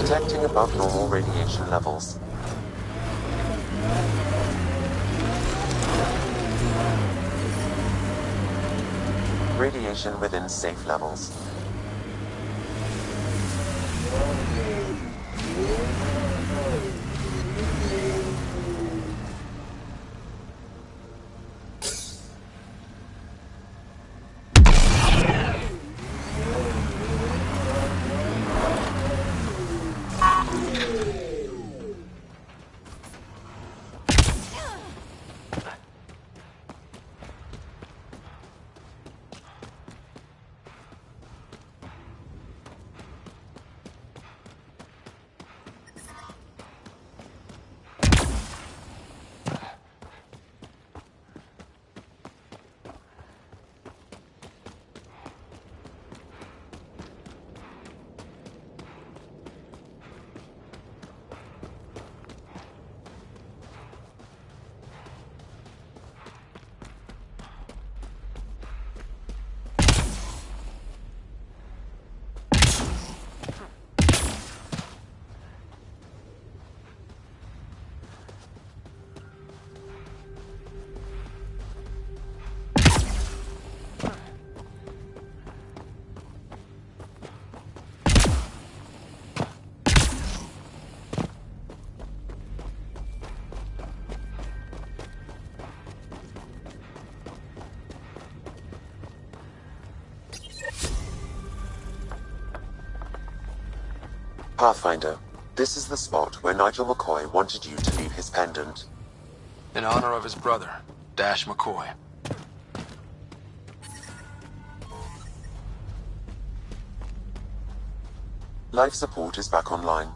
detecting above normal radiation levels. Radiation within safe levels. Pathfinder, this is the spot where Nigel McCoy wanted you to leave his pendant. In honor of his brother, Dash McCoy. Life support is back online.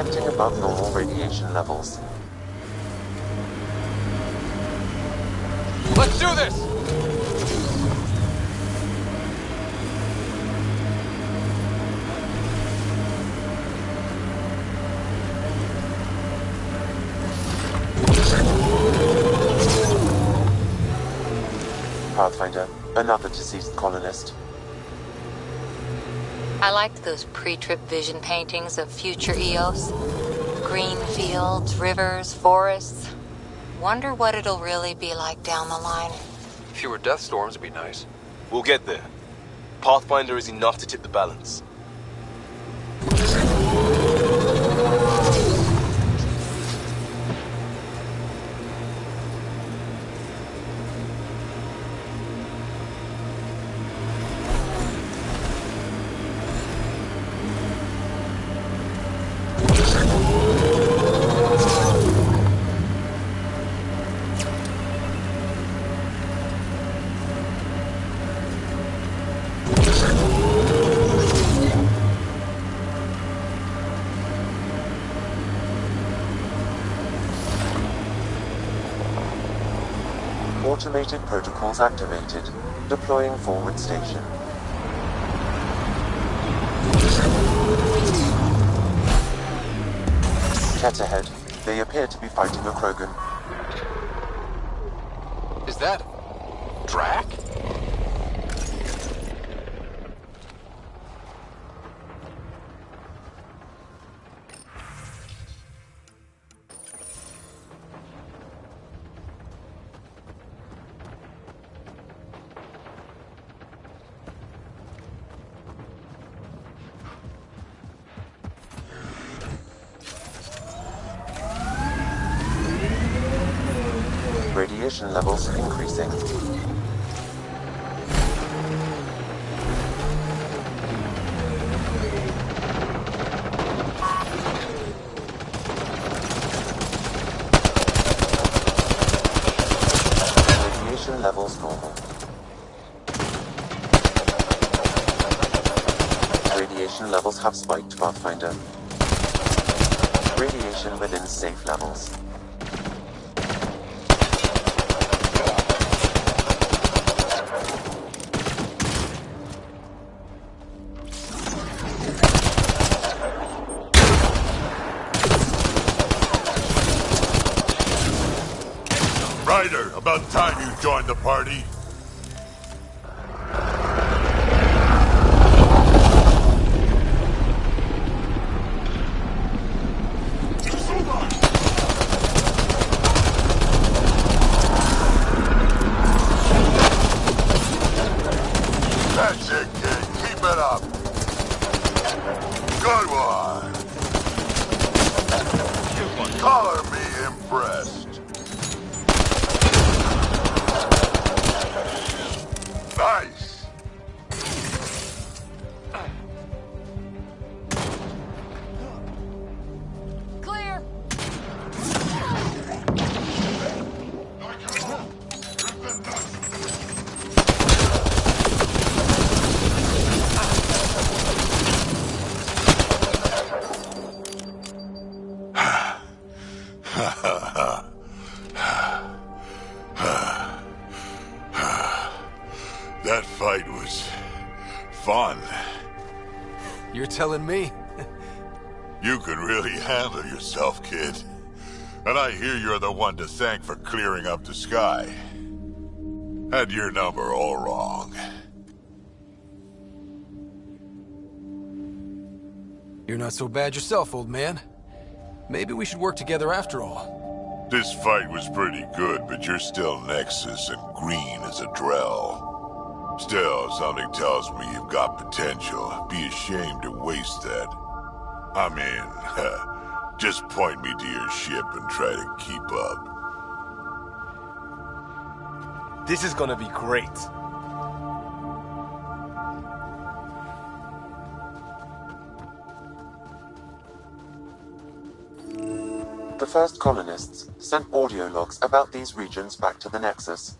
detecting above normal radiation levels. Let's do this! Pathfinder, another deceased colonist. I liked those pre-trip vision paintings of future Eos. Green fields, rivers, forests. Wonder what it'll really be like down the line. Fewer death storms would be nice. We'll get there. Pathfinder is enough to tip the balance. Automated protocols activated. Deploying forward station. Ket ahead. They appear to be fighting a Krogan. Is that... Drac? Radiation levels increasing. Radiation levels normal. Radiation levels have spiked, Pathfinder. Radiation within safe levels. Ryder, about time you joined the party. That's it, kid. Keep it up. Good one. Color me impressed. Nice! Clear! That fight was fun. You're telling me? You could really handle yourself, kid. And I hear you're the one to thank for clearing up the sky. Had your number all wrong. You're not so bad yourself, old man. Maybe we should work together after all. This fight was pretty good, but you're still Nexus and green as a Drell. Still, something tells me you've got potential. Be ashamed to waste that. I mean, just point me to your ship and try to keep up. This is gonna be great. The first colonists sent audio logs about these regions back to the Nexus.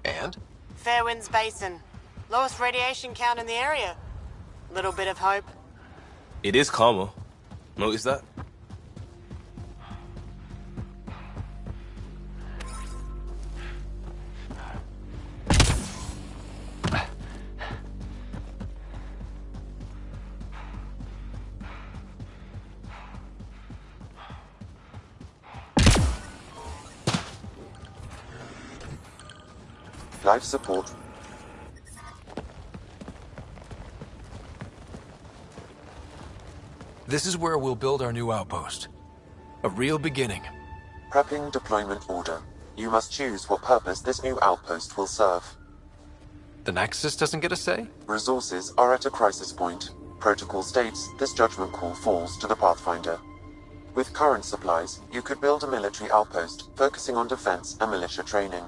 And? Fairwinds Basin. Lowest radiation count in the area. Little bit of hope. It is calmer. Notice that? Life support. This is where we'll build our new outpost. A real beginning. Prepping deployment order. You must choose what purpose this new outpost will serve. The Nexus doesn't get a say? Resources are at a crisis point. Protocol states this judgment call falls to the Pathfinder. With current supplies, you could build a military outpost, focusing on defense and militia training.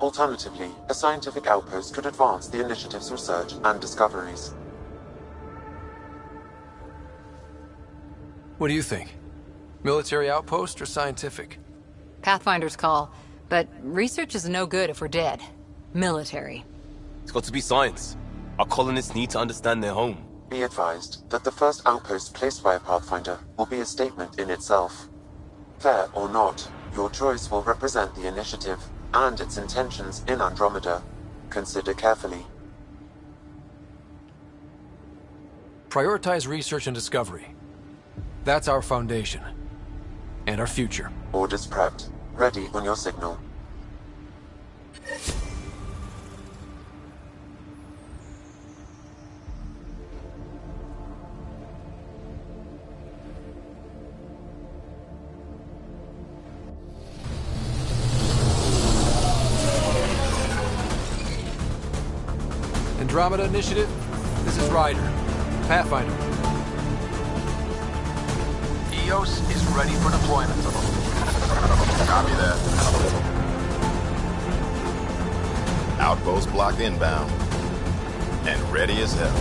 Alternatively, a scientific outpost could advance the initiative's research and discoveries. What do you think? Military outpost or scientific? Pathfinder's call, but research is no good if we're dead. Military. It's got to be science. Our colonists need to understand their home. Be advised that the first outpost placed by a Pathfinder will be a statement in itself. Fair or not, your choice will represent the initiative and its intentions in Andromeda. Consider carefully. Prioritize research and discovery. That's our foundation. And our future. Orders prepped. Ready on your signal. Andromeda Initiative, this is Ryder. Pathfinder. EOS is ready for deployment. Copy that. Outpost block inbound. And ready as hell.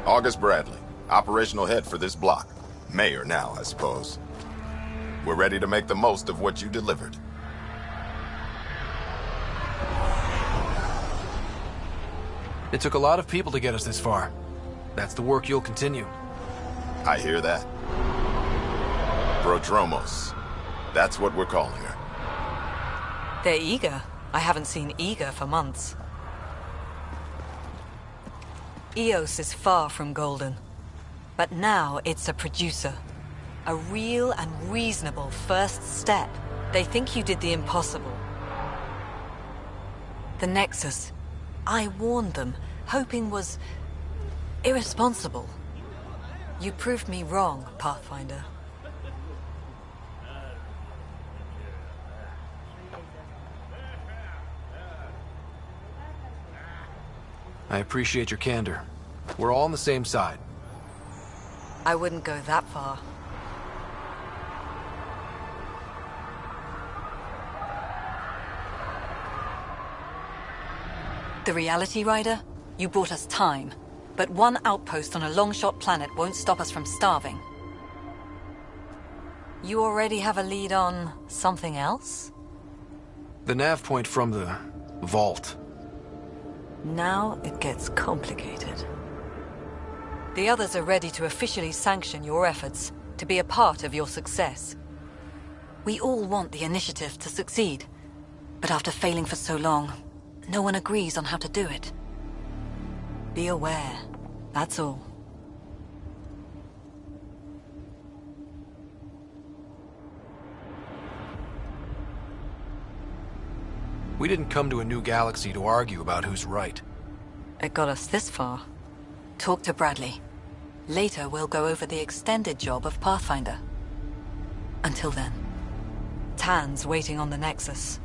August Bradley, operational head for this block. Mayor now, I suppose. We're ready to make the most of what you delivered. It took a lot of people to get us this far. That's the work you'll continue. I hear that. Prodromos. That's what we're calling her. They're eager. I haven't seen eager for months. EOS is far from golden. But now it's a producer. A real and reasonable first step. They think you did the impossible. The Nexus. I warned them, hoping was irresponsible. You proved me wrong, Pathfinder. I appreciate your candor. We're all on the same side. I wouldn't go that far. The Reality Rider? You brought us time. But one outpost on a long-shot planet won't stop us from starving. You already have a lead on something else? The nav point from the vault. Now it gets complicated. The others are ready to officially sanction your efforts, to be a part of your success. We all want the initiative to succeed, but after failing for so long, no one agrees on how to do it. Be aware, that's all. We didn't come to a new galaxy to argue about who's right. It got us this far. Talk to Bradley. Later, we'll go over the extended job of Pathfinder. Until then, Tan's waiting on the Nexus.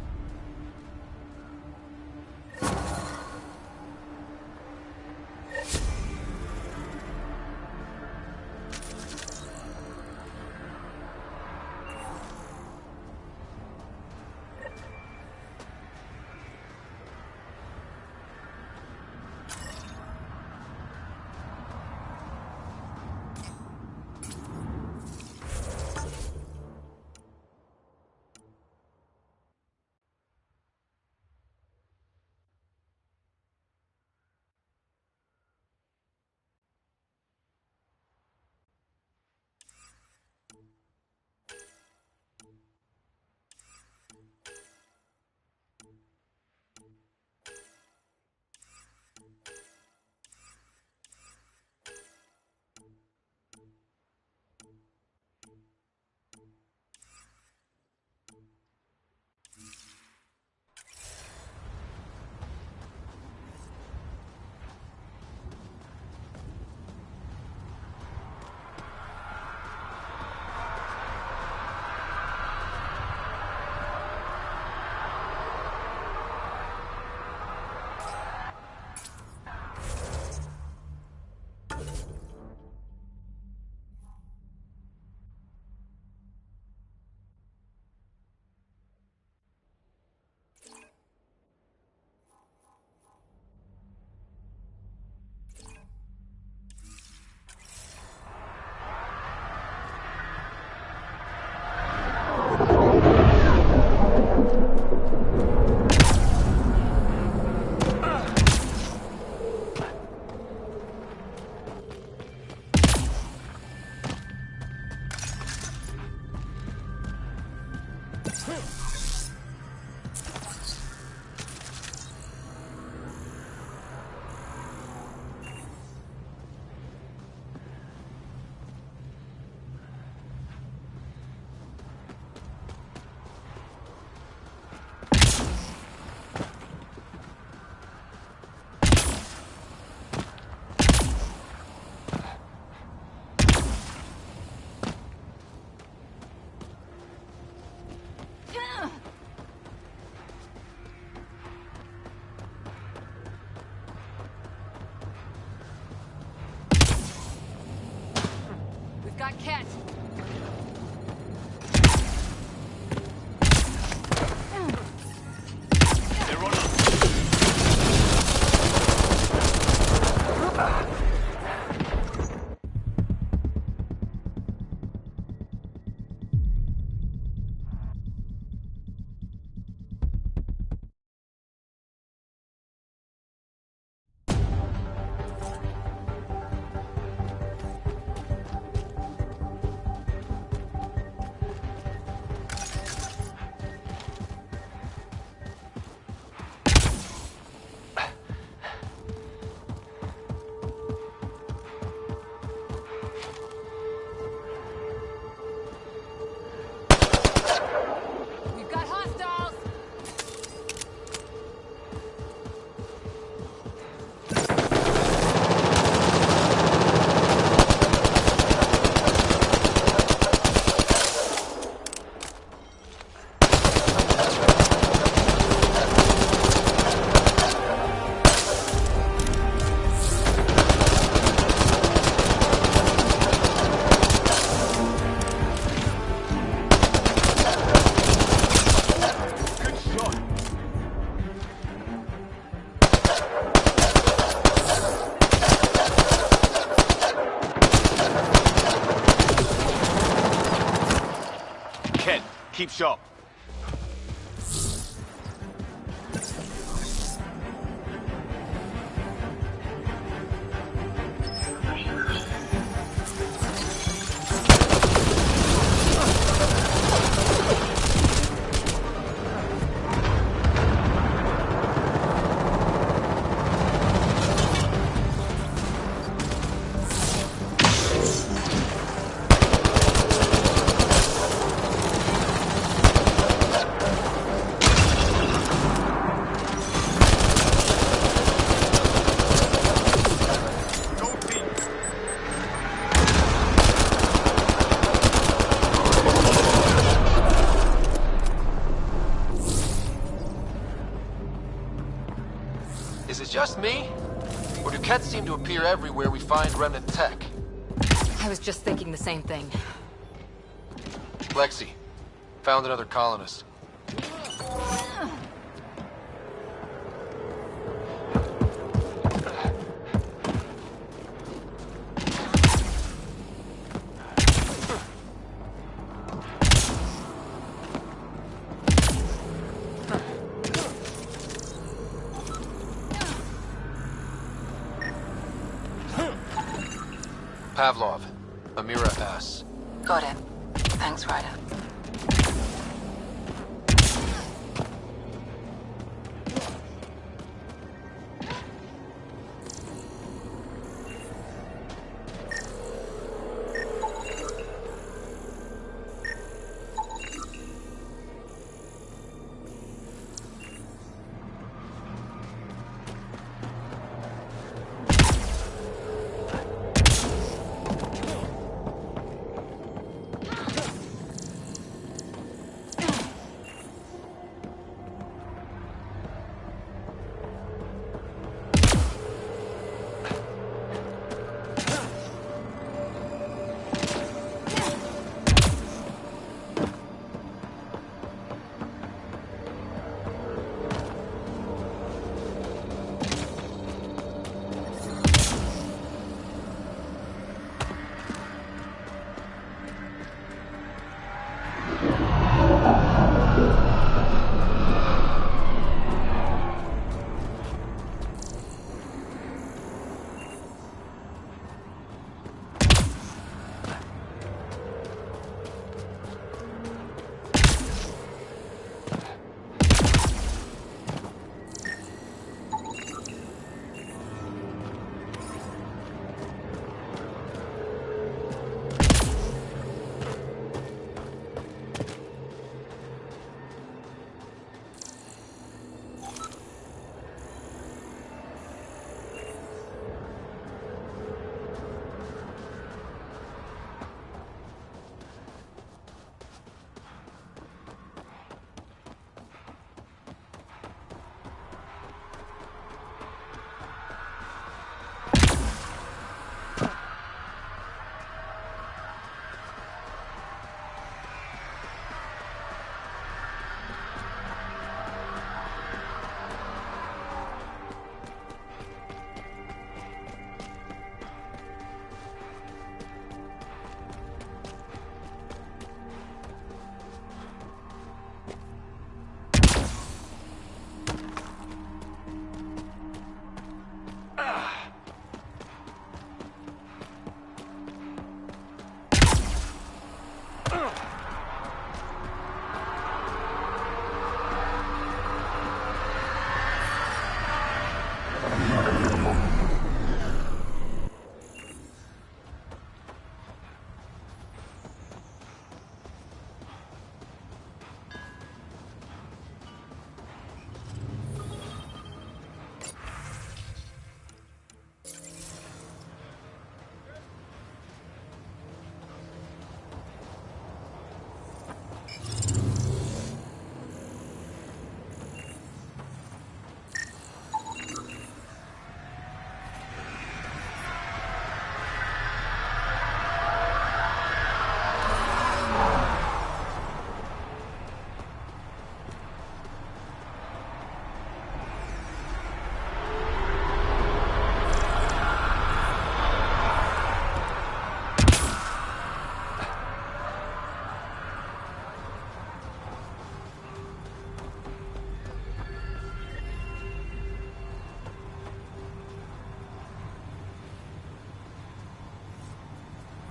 Got Ket. They're on us. We've got hostiles! Ken, keep sharp. Is it just me? Or do Kets seem to appear everywhere we find remnant tech? I was just thinking the same thing. Lexi, found another colonist. Pavlov, Amira S. Got it. Thanks, Ryder.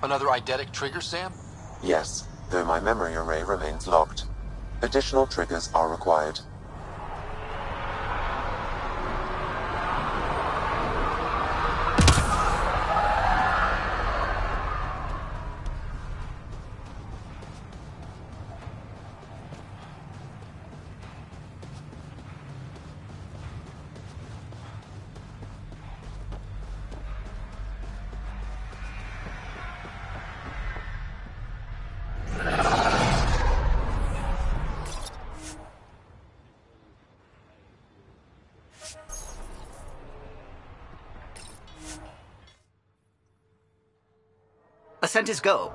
Another eidetic trigger, Sam? Yes, though my memory array remains locked. Additional triggers are required. Ascent is go.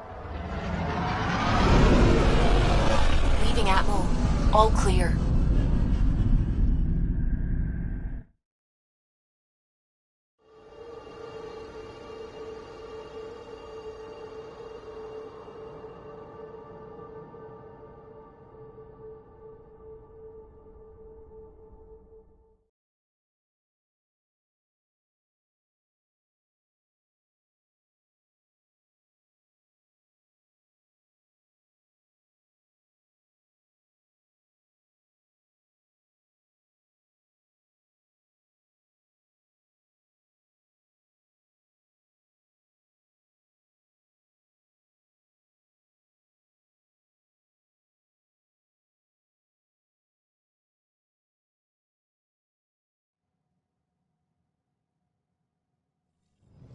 Leaving Atmo. All clear.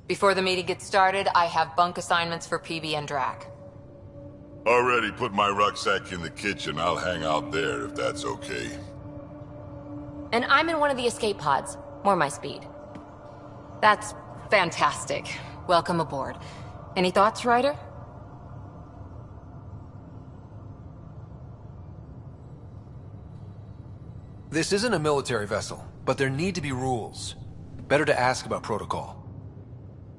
Before the meeting gets started, I have bunk assignments for PB and Drac. Already put my rucksack in the kitchen. I'll hang out there if that's okay. And I'm in one of the escape pods. More my speed. That's fantastic. Welcome aboard. Any thoughts, Ryder? This isn't a military vessel, but there need to be rules. Better to ask about protocol.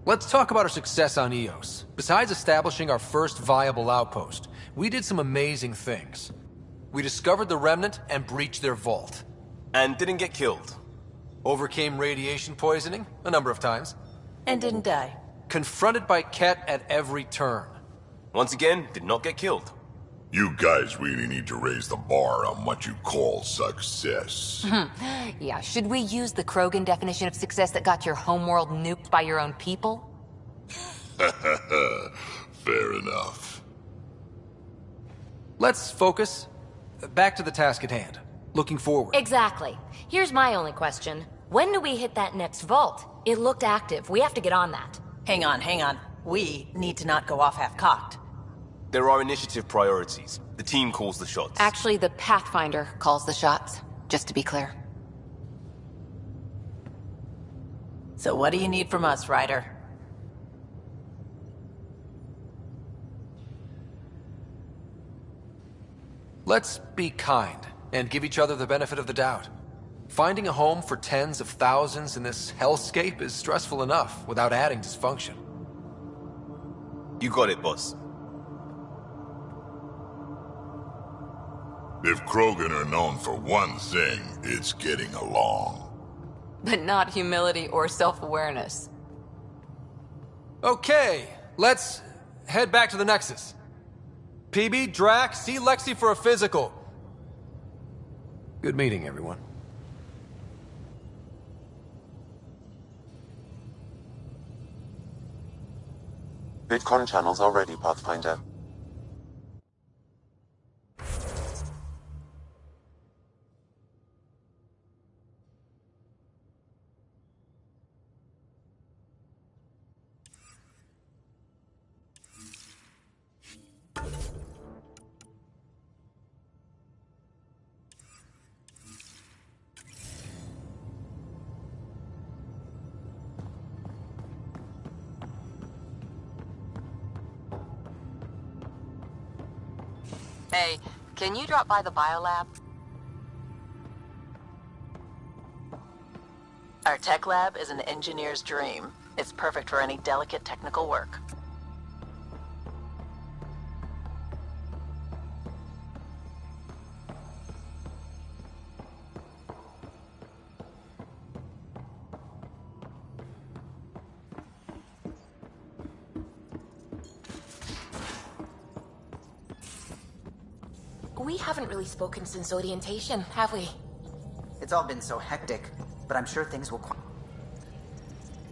Let's talk about our success on Eos. Besides establishing our first viable outpost, we did some amazing things. We discovered the Remnant and breached their vault. And didn't get killed. Overcame radiation poisoning a number of times. And didn't die. Confronted by Ket at every turn. Once again, did not get killed. You guys really need to raise the bar on what you call success. Yeah, should we use the Krogan definition of success that got your homeworld nuked by your own people? Fair enough. Let's focus. Back to the task at hand. Looking forward. Exactly. Here's my only question. When do we hit that next vault? It looked active. We have to get on that. Hang on. We need to not go off half-cocked. There are initiative priorities. The team calls the shots. Actually, the Pathfinder calls the shots, just to be clear. So what do you need from us, Ryder? Let's be kind and give each other the benefit of the doubt. Finding a home for tens of thousands in this hellscape is stressful enough without adding dysfunction. You got it, boss. If Krogan are known for one thing, it's getting along. But not humility or self-awareness. Okay, let's head back to the Nexus. PB, Drac, see Lexi for a physical. Good meeting, everyone. Bitcon channels are ready, Pathfinder. Hey, can you drop by the biolab? Our tech lab is an engineer's dream. It's perfect for any delicate technical work. We haven't really spoken since orientation, have we? It's all been so hectic, but I'm sure things will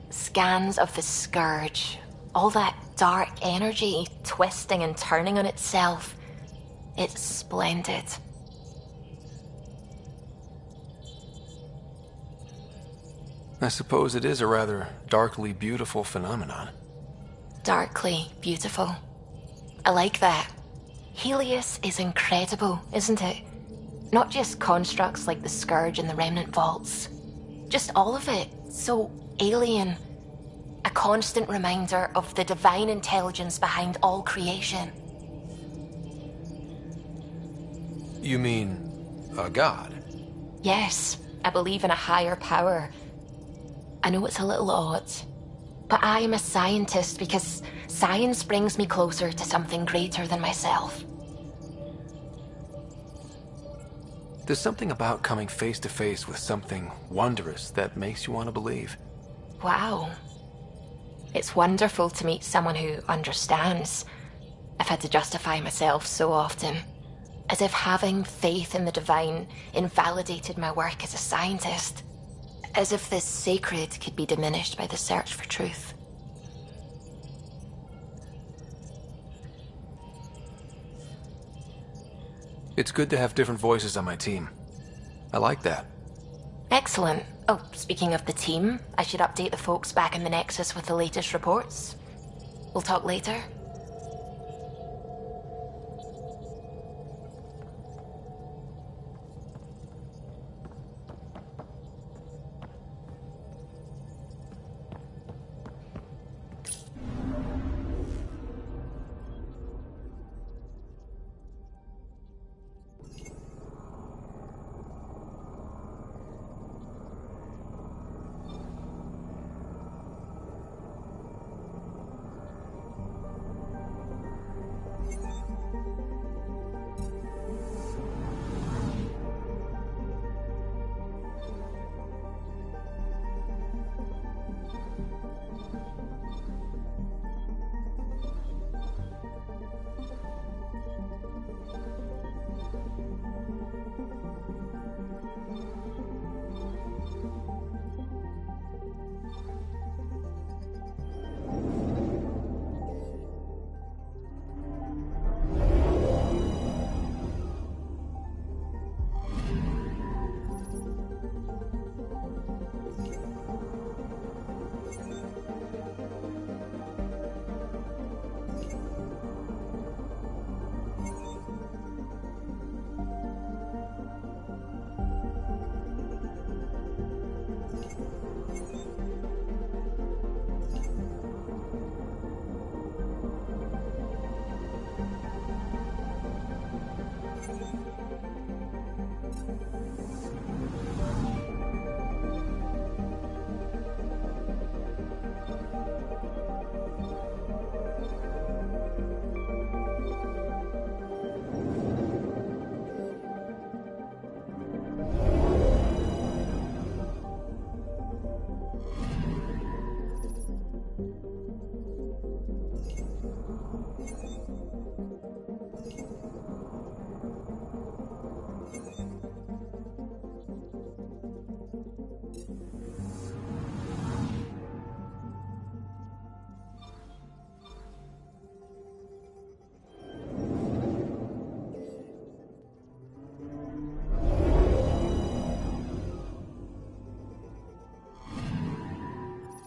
Scans of the Scourge. All that dark energy twisting and turning on itself. It's splendid. I suppose it is a rather darkly beautiful phenomenon. Darkly beautiful. I like that. Helios is incredible, isn't it? Not just constructs like the Scourge and the Remnant Vaults. Just all of it. So alien. A constant reminder of the divine intelligence behind all creation. You mean a god? Yes, I believe in a higher power. I know it's a little odd, but I am a scientist because science brings me closer to something greater than myself. There's something about coming face to face with something wondrous that makes you want to believe. Wow. It's wonderful to meet someone who understands. I've had to justify myself so often, as if having faith in the divine invalidated my work as a scientist. As if this sacred could be diminished by the search for truth. It's good to have different voices on my team. I like that. Excellent. Oh, speaking of the team, I should update the folks back in the Nexus with the latest reports. We'll talk later.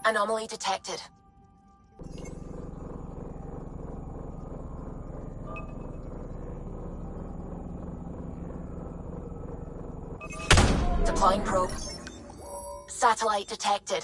Anomaly detected. Deploying probe. Satellite detected.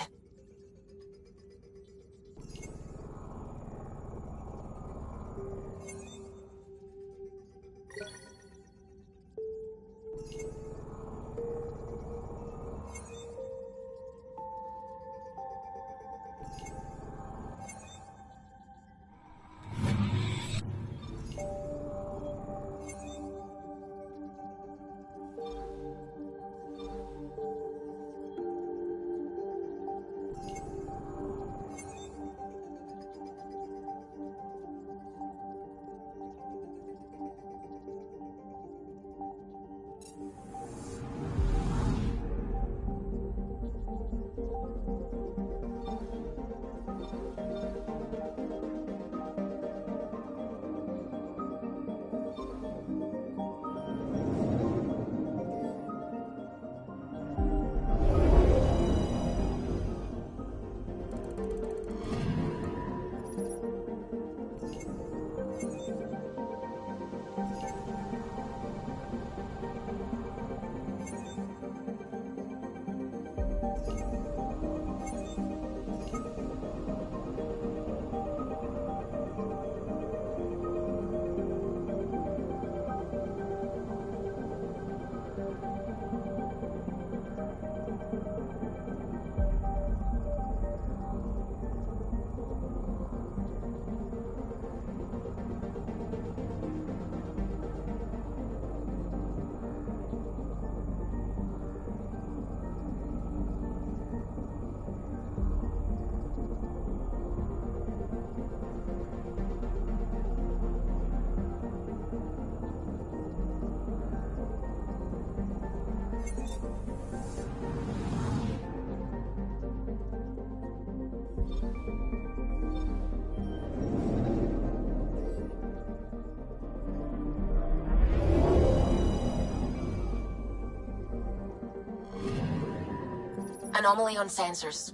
Anomaly on sensors.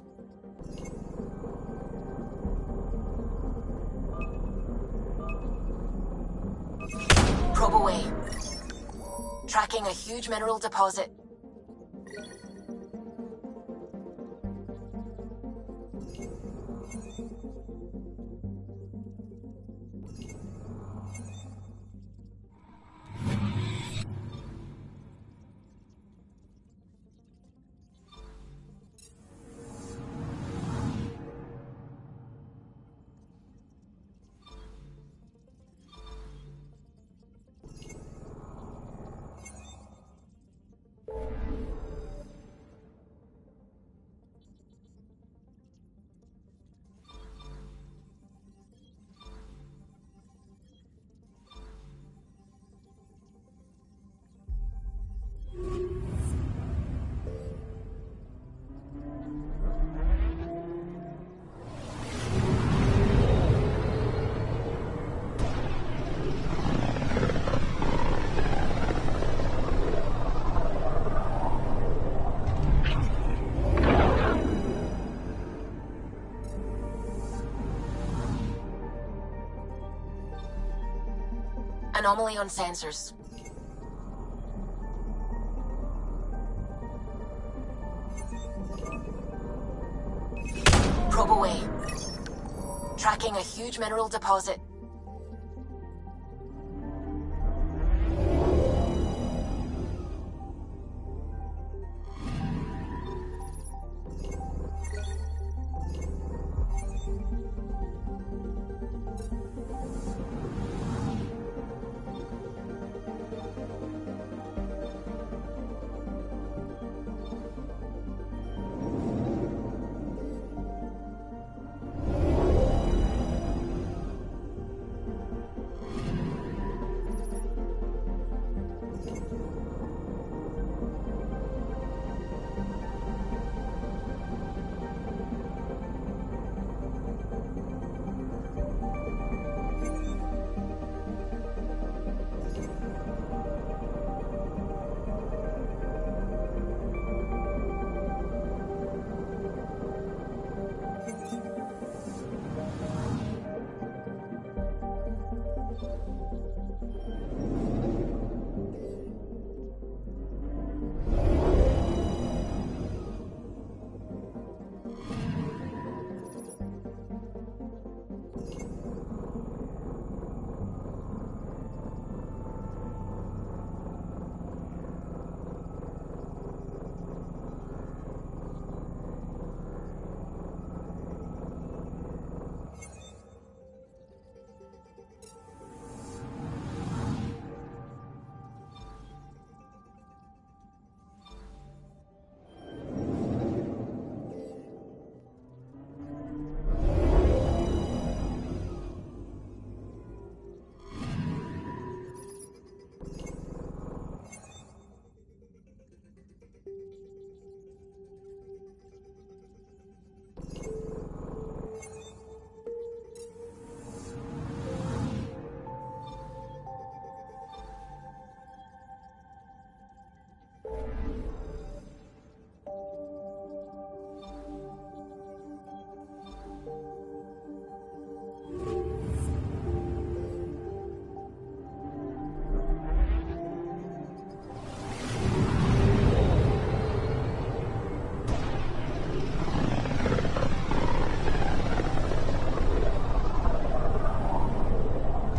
Probe away. Tracking a huge mineral deposit. Anomaly on sensors. Probe away. Tracking a huge mineral deposit.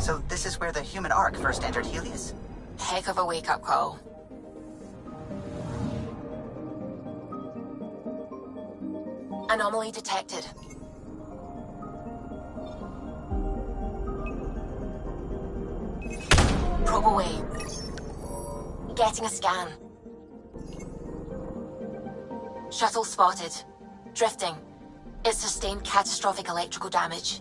So this is where the human Ark first entered Helios? Heck of a wake-up call. Anomaly detected. Probe away. Getting a scan. Shuttle spotted. Drifting. It sustained catastrophic electrical damage.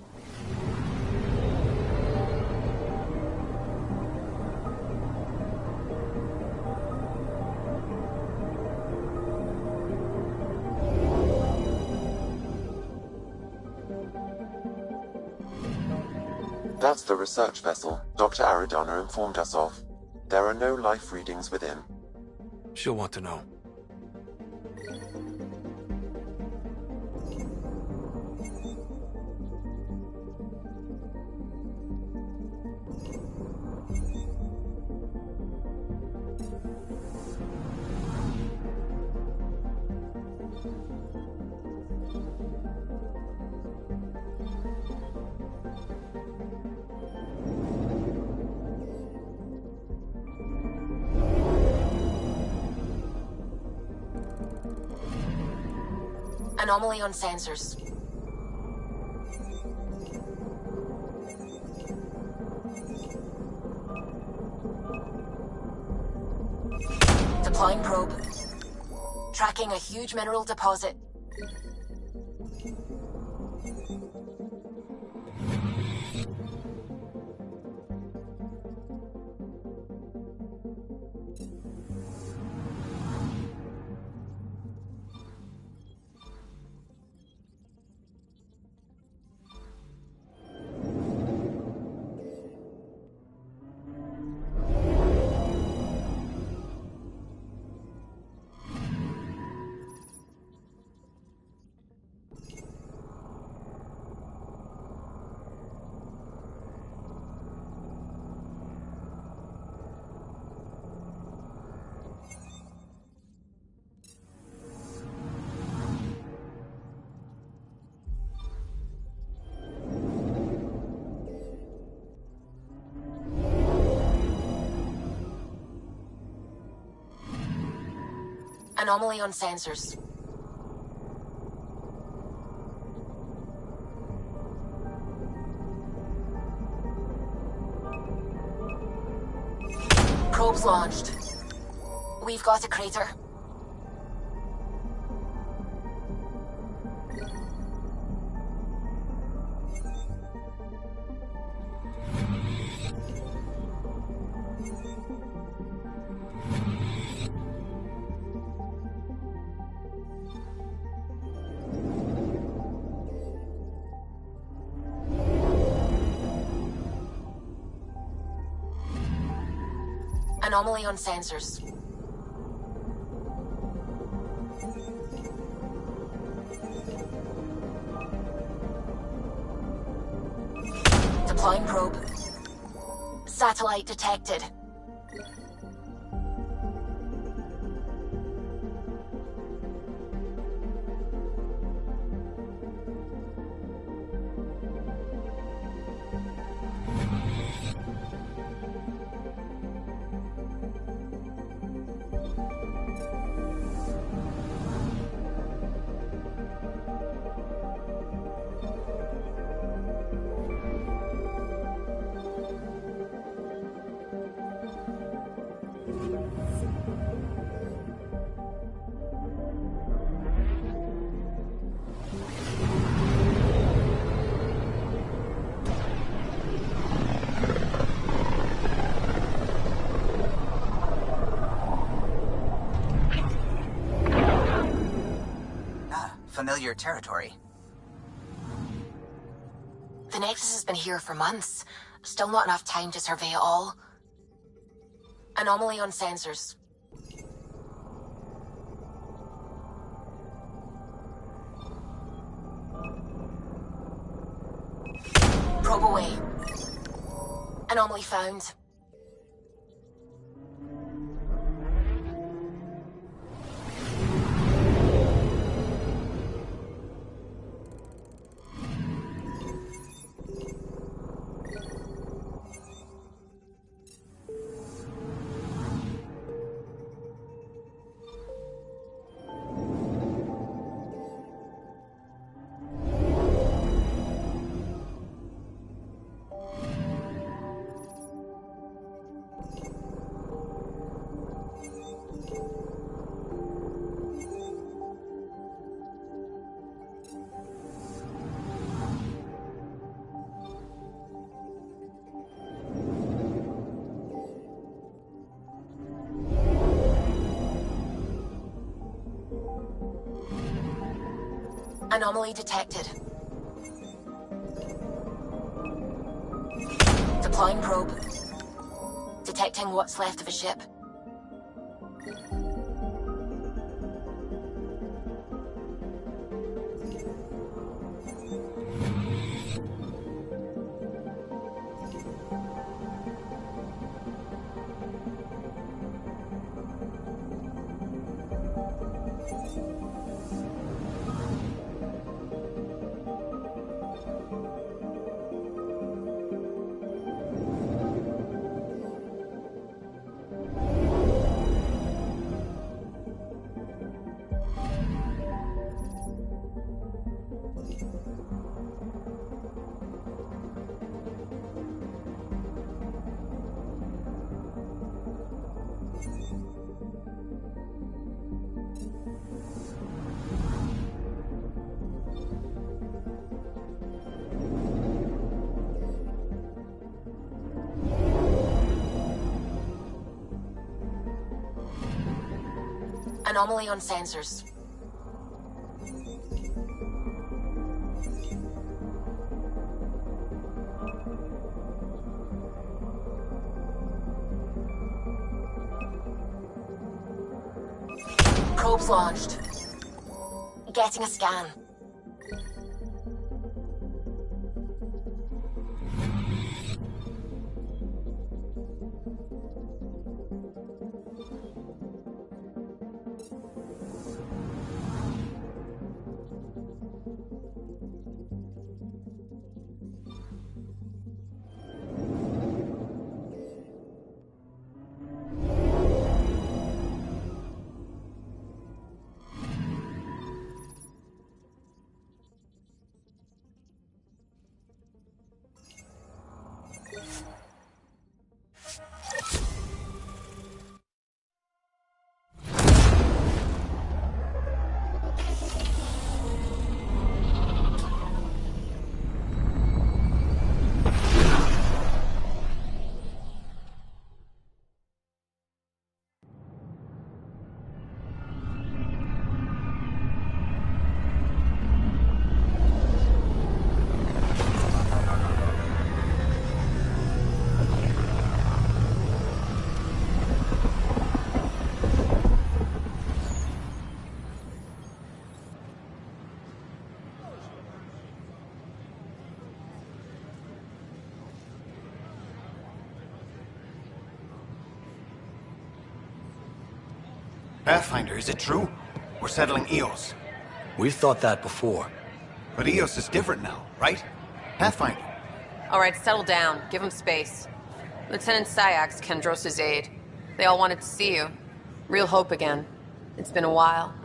That's the research vessel Dr. Aridana informed us of. There are no life readings within. She'll want to know. Anomaly on sensors. Deploying probe. Tracking a huge mineral deposit. Anomaly on sensors. Probes launched. We've got a crater. Anomaly on sensors. Deploying probe. Satellite detected. Familiar territory. The Nexus has been here for months. Still not enough time to survey it all. Anomaly on sensors. Probe away. Anomaly found. Anomaly detected. Deploying probe. Detecting what's left of a ship. Anomaly on sensors. Probes launched. Getting a scan. Pathfinder, is it true? We're settling Eos. We've thought that before. But Eos is different now, right? Pathfinder. All right, settle down. Give him space. Lieutenant Syax, Kendros' aide. They all wanted to see you. Real hope again. It's been a while.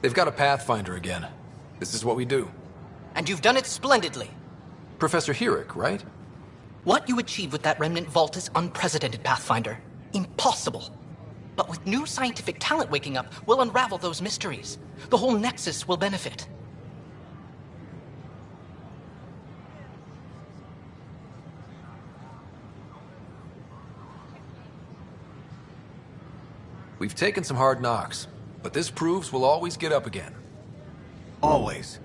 They've got a Pathfinder again. This is what we do. And you've done it splendidly. Professor Herrick, right? What you achieved with that remnant vault is unprecedented, Pathfinder. Impossible. But with new scientific talent waking up, we'll unravel those mysteries. The whole Nexus will benefit. We've taken some hard knocks, but this proves we'll always get up again. Always.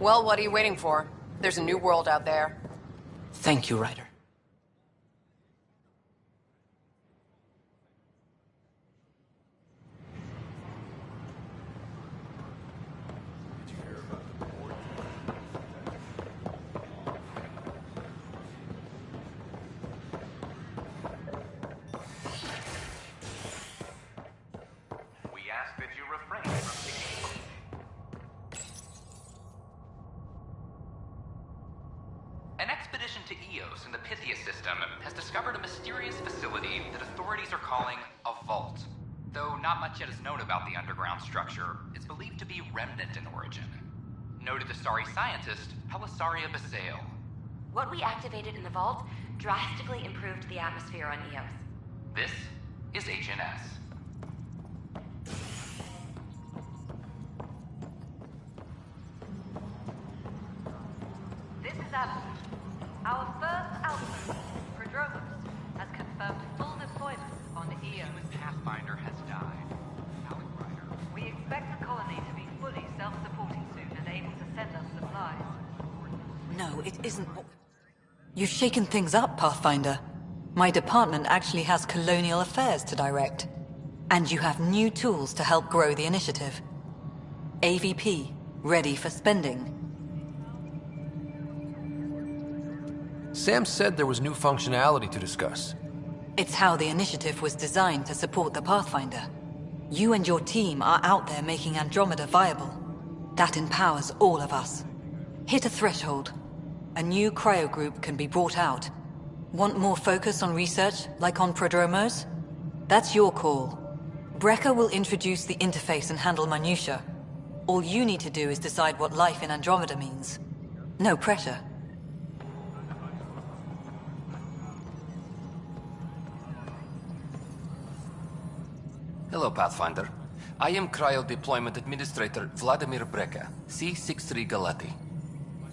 Well, what are you waiting for? There's a new world out there. Thank you, Ryder. An expedition to Eos in the Pythia system has discovered a mysterious facility that authorities are calling a vault. Though not much yet is known about the underground structure, it's believed to be remnant in origin. Noted Asari scientist Pelisaria Basale. What we activated in the vault drastically improved the atmosphere on Eos. This is Agent S. This is Alan. Our first outpost, Prodromos, has confirmed full deployment on the Eos. Human Pathfinder has died. We expect the colony to be fully self-supporting soon and able to send us supplies. No, it isn't. You've shaken things up, Pathfinder. My department actually has colonial affairs to direct. And you have new tools to help grow the initiative. AVP, ready for spending. Sam said there was new functionality to discuss. It's how the initiative was designed to support the Pathfinder. You and your team are out there making Andromeda viable. That empowers all of us. Hit a threshold. A new cryo group can be brought out. Want more focus on research, like on Prodromos? That's your call. Brecker will introduce the interface and handle minutiae. All you need to do is decide what life in Andromeda means. No pressure. Hello, Pathfinder. I am Cryo Deployment Administrator Vladimir Breca, C-63 Galati.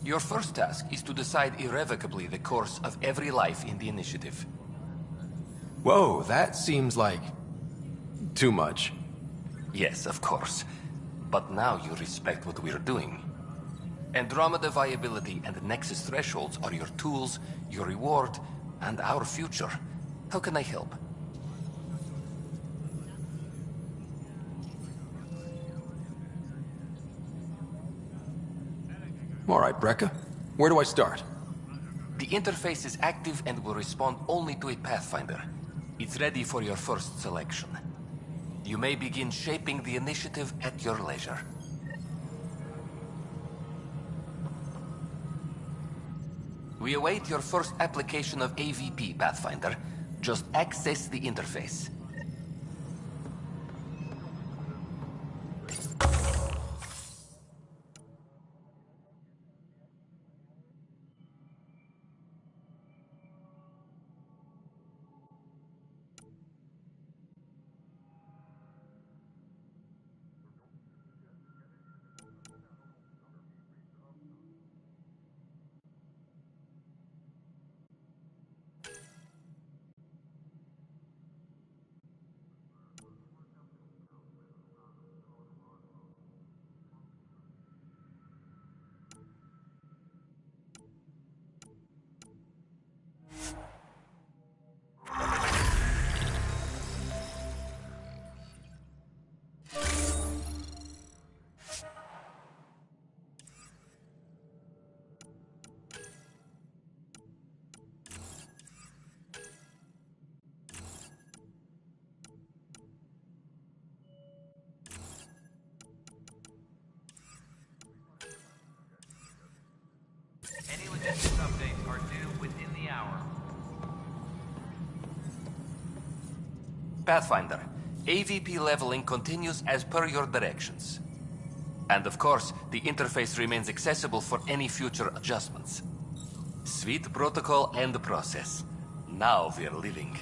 Your first task is to decide irrevocably the course of every life in the initiative. Whoa, that seems like... too much. Yes, of course. But now you respect what we're doing. Andromeda viability and Nexus thresholds are your tools, your reward, and our future. How can I help? All right, Brekka. Where do I start? The interface is active and will respond only to a Pathfinder. It's ready for your first selection. You may begin shaping the initiative at your leisure. We await your first application of AVP, Pathfinder. Just access the interface. Any logistics updates are due within the hour. Pathfinder, AVP leveling continues as per your directions. And of course, the interface remains accessible for any future adjustments. Sweet protocol and process. Now we're living.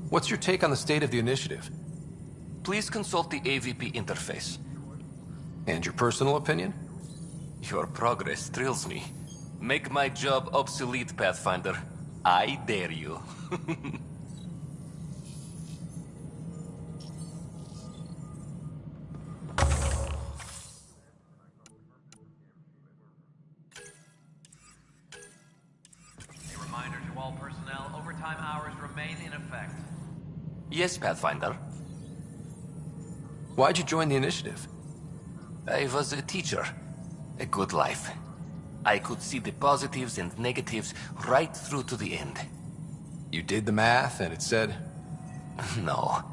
What's your take on the state of the initiative? Please consult the AVP interface. And your personal opinion? Your progress thrills me. Make my job obsolete, Pathfinder. I dare you. A reminder to all personnel, overtime hours remain in effect. Yes, Pathfinder. Why'd you join the initiative? I was a teacher. A good life. I could see the positives and negatives right through to the end. You did the math and it said? No.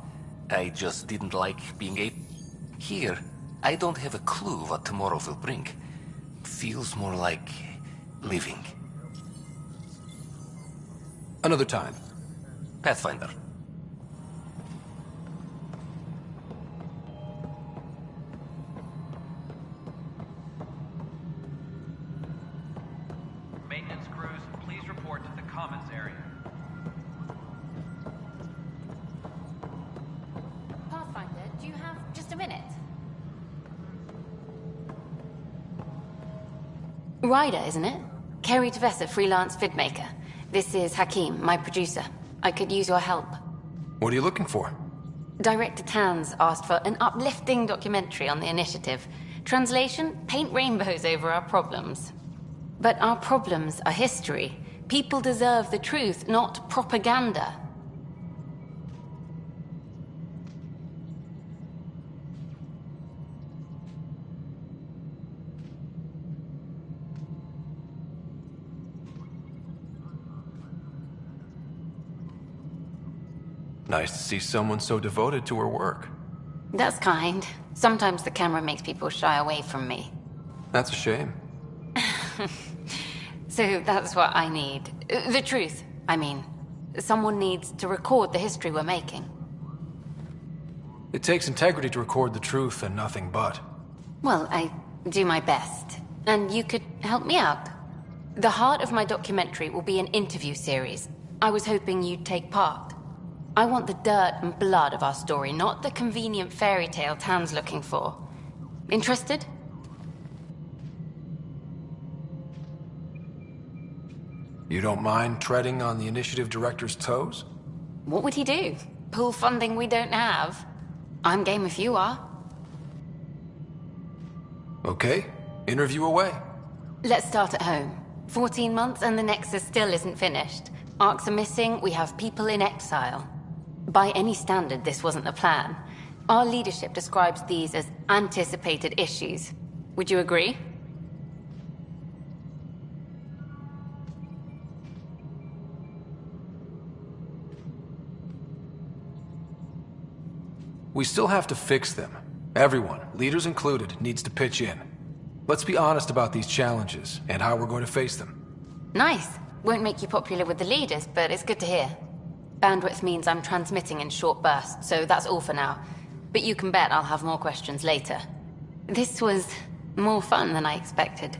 I just didn't like being a... Here, I don't have a clue what tomorrow will bring. Feels more like... living. Another time. Pathfinder. Maintenance crews, please report to the commons area. Pathfinder, do you have just a minute? Ryder, isn't it? Kerry Tavessa, freelance vidmaker. This is Hakim, my producer. I could use your help. What are you looking for? Director Tans asked for an uplifting documentary on the initiative. Translation, paint rainbows over our problems. But our problems are history. People deserve the truth, not propaganda. Nice to see someone so devoted to her work. That's kind. Sometimes the camera makes people shy away from me. That's a shame. So that's what I need. The truth, I mean. Someone needs to record the history we're making. It takes integrity to record the truth and nothing but. Well, I do my best. And you could help me out. The heart of my documentary will be an interview series. I was hoping you'd take part. I want the dirt and blood of our story, not the convenient fairy tale Tan's looking for. Interested? You don't mind treading on the initiative director's toes? What would he do? Pool funding we don't have? I'm game if you are. Okay, interview away. Let's start at home. 14 months and the Nexus still isn't finished. Arcs are missing, we have people in exile. By any standard, this wasn't the plan. Our leadership describes these as anticipated issues. Would you agree? We still have to fix them. Everyone, leaders included, needs to pitch in. Let's be honest about these challenges and how we're going to face them. Nice. Won't make you popular with the leaders, but it's good to hear. Bandwidth means I'm transmitting in short bursts, so that's all for now. But you can bet I'll have more questions later. This was more fun than I expected.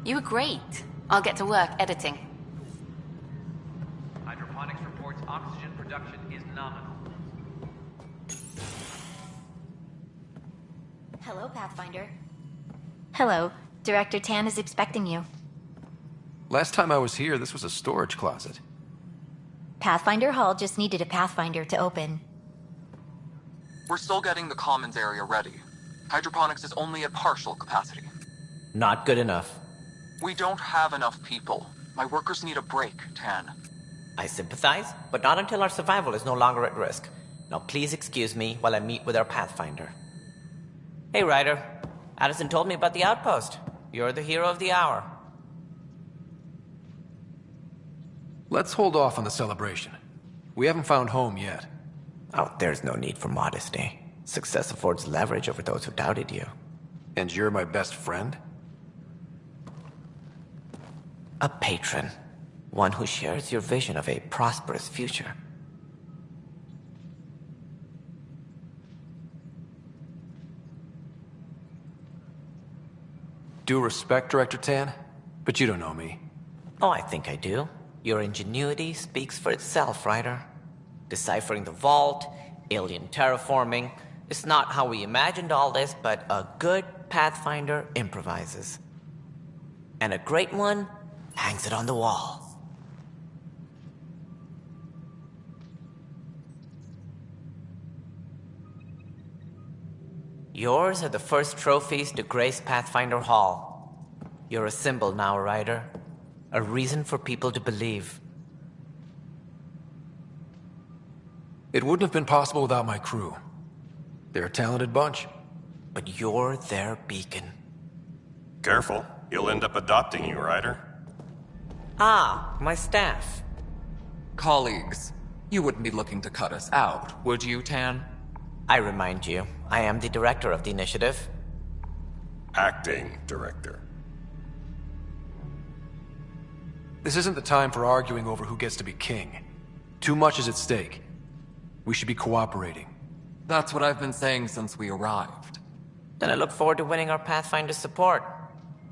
You were great. I'll get to work editing. Hydroponics reports oxygen production is nominal. Hello, Pathfinder. Hello. Director Tan is expecting you. Last time I was here, this was a storage closet. Pathfinder Hall just needed a Pathfinder to open. We're still getting the commons area ready. Hydroponics is only at partial capacity. Not good enough. We don't have enough people. My workers need a break, Tan. I sympathize, but not until our survival is no longer at risk. Now please excuse me while I meet with our Pathfinder. Hey, Ryder. Addison told me about the outpost. You're the hero of the hour. Let's hold off on the celebration. We haven't found home yet. Oh, there's no need for modesty. Success affords leverage over those who doubted you. And you're my best friend? A patron. One who shares your vision of a prosperous future. Due respect, Director Tan, but you don't know me. Oh, I think I do. Your ingenuity speaks for itself, Ryder. Deciphering the vault, alien terraforming. It's not how we imagined all this, but a good Pathfinder improvises. And a great one hangs it on the wall. Yours are the first trophies to grace Pathfinder Hall. You're a symbol now, Ryder. A reason for people to believe. It wouldn't have been possible without my crew. They're a talented bunch. But you're their beacon. Careful. He'll end up adopting you, Ryder. Ah, my staff. Colleagues, you wouldn't be looking to cut us out, would you, Tan? I remind you, I am the director of the initiative. Acting director. This isn't the time for arguing over who gets to be king. Too much is at stake. We should be cooperating. That's what I've been saying since we arrived. Then I look forward to winning our Pathfinder's support.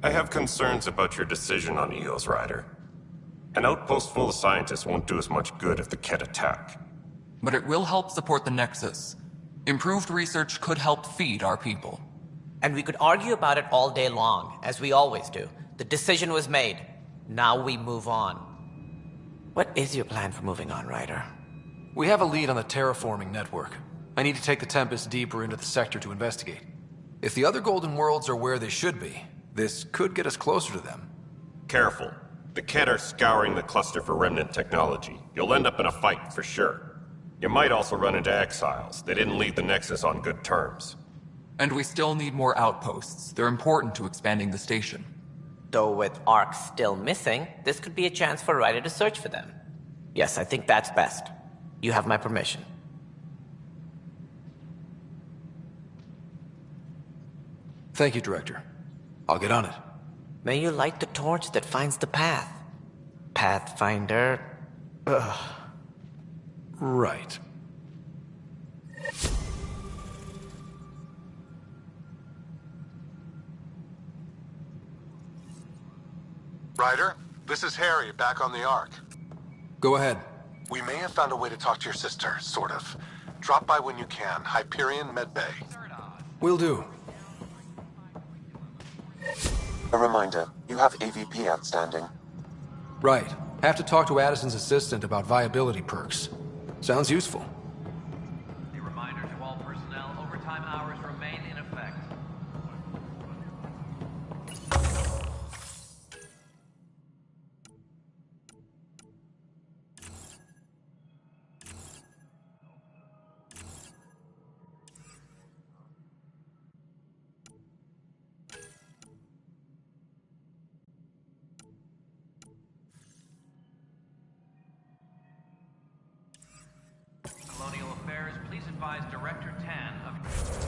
I have concerns about your decision on EOS, Ryder. An outpost full of scientists won't do us much good if the Ket attack. But it will help support the Nexus. Improved research could help feed our people. And we could argue about it all day long, as we always do. The decision was made. Now we move on. What is your plan for moving on, Ryder? We have a lead on the terraforming network. I need to take the Tempest deeper into the sector to investigate. If the other Golden Worlds are where they should be, this could get us closer to them. Careful. The Ket are scouring the cluster for remnant technology. You'll end up in a fight, for sure. You might also run into exiles. They didn't leave the Nexus on good terms. And we still need more outposts. They're important to expanding the station. Though with Arcs still missing, this could be a chance for Ryder to search for them. Yes, I think that's best. You have my permission. Thank you, Director. I'll get on it. May you light the torch that finds the path. Pathfinder... Ugh. Right. Ryder, this is Harry, back on the Ark. Go ahead. We may have found a way to talk to your sister, sort of. Drop by when you can. Hyperion Medbay. Will do. A reminder, you have AVP outstanding. Right. Have to talk to Addison's assistant about viability perks. Sounds useful. A reminder to all personnel, overtime hours remain in effect. Colonial Affairs, please advise Director Tan of...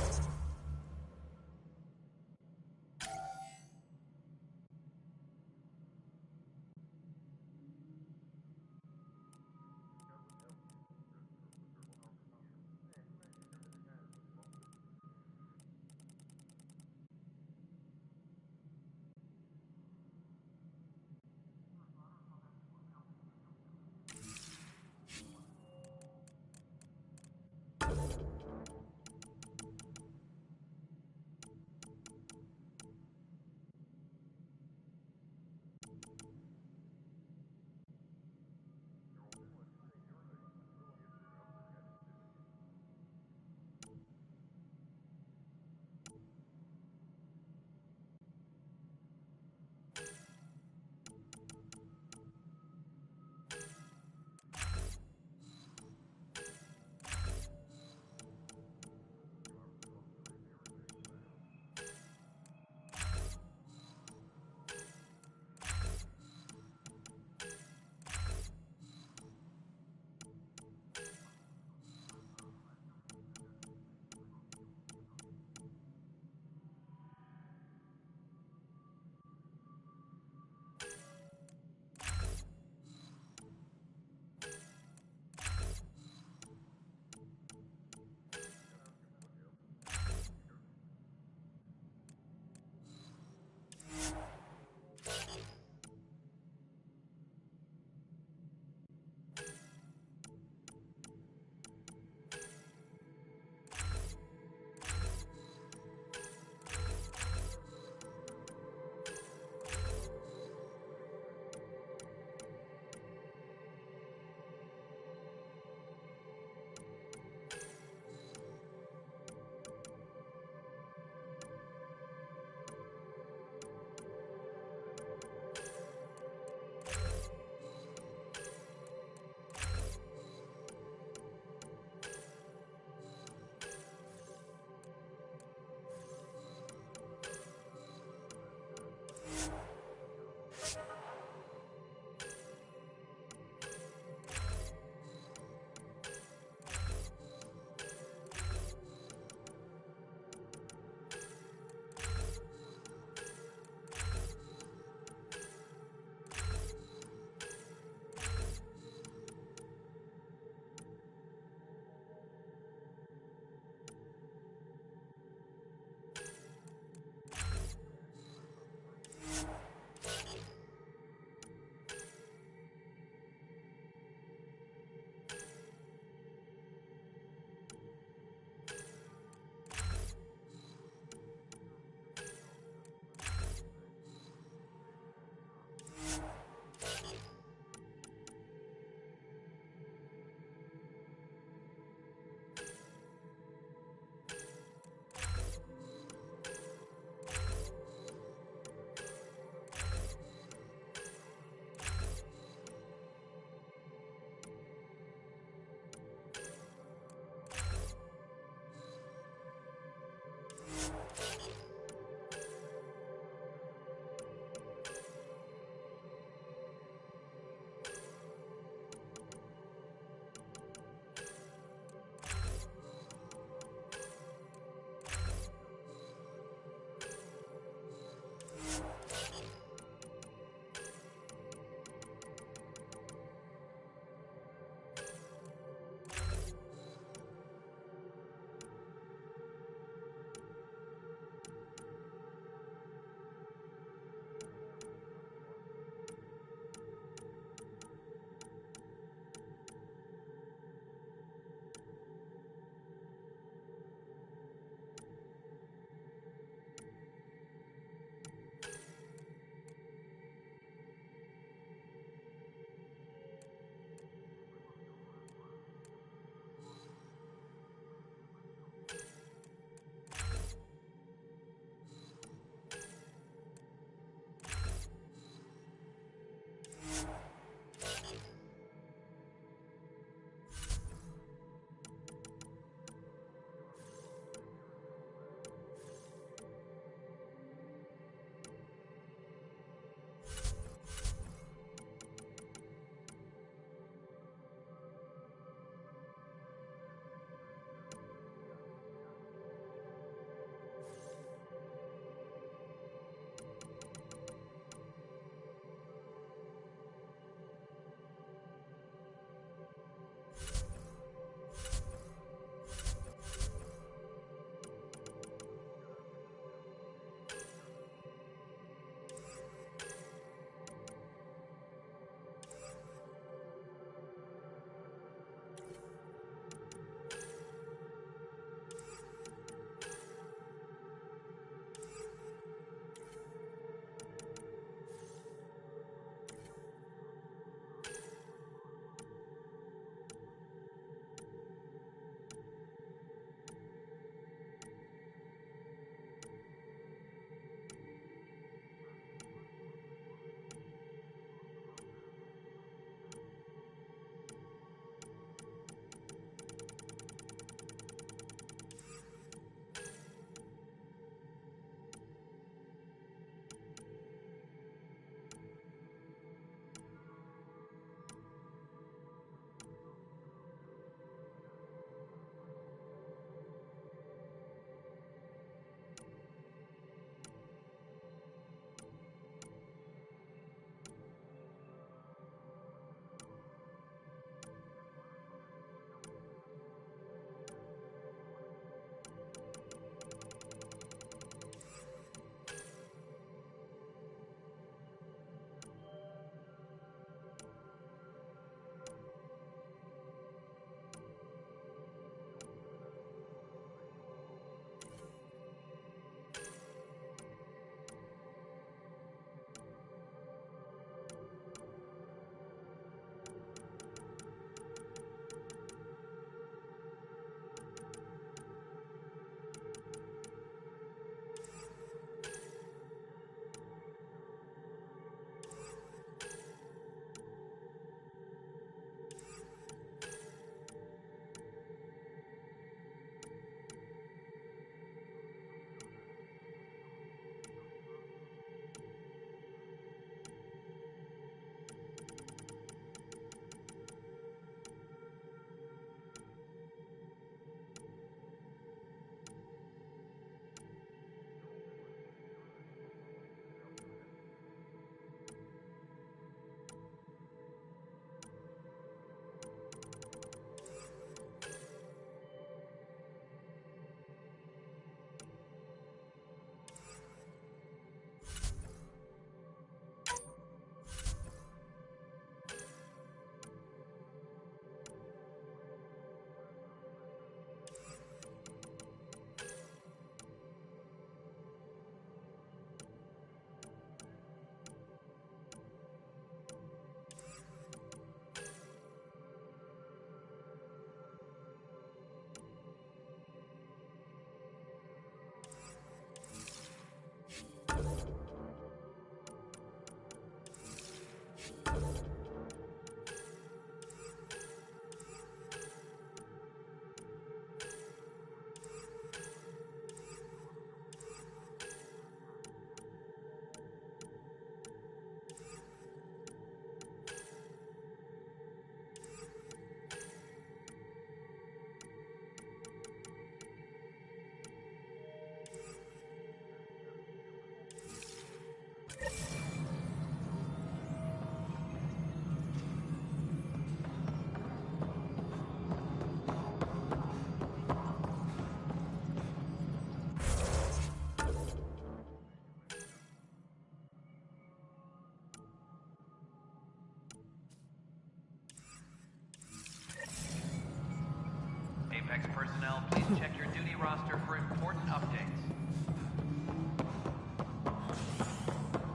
Check your duty roster for important updates.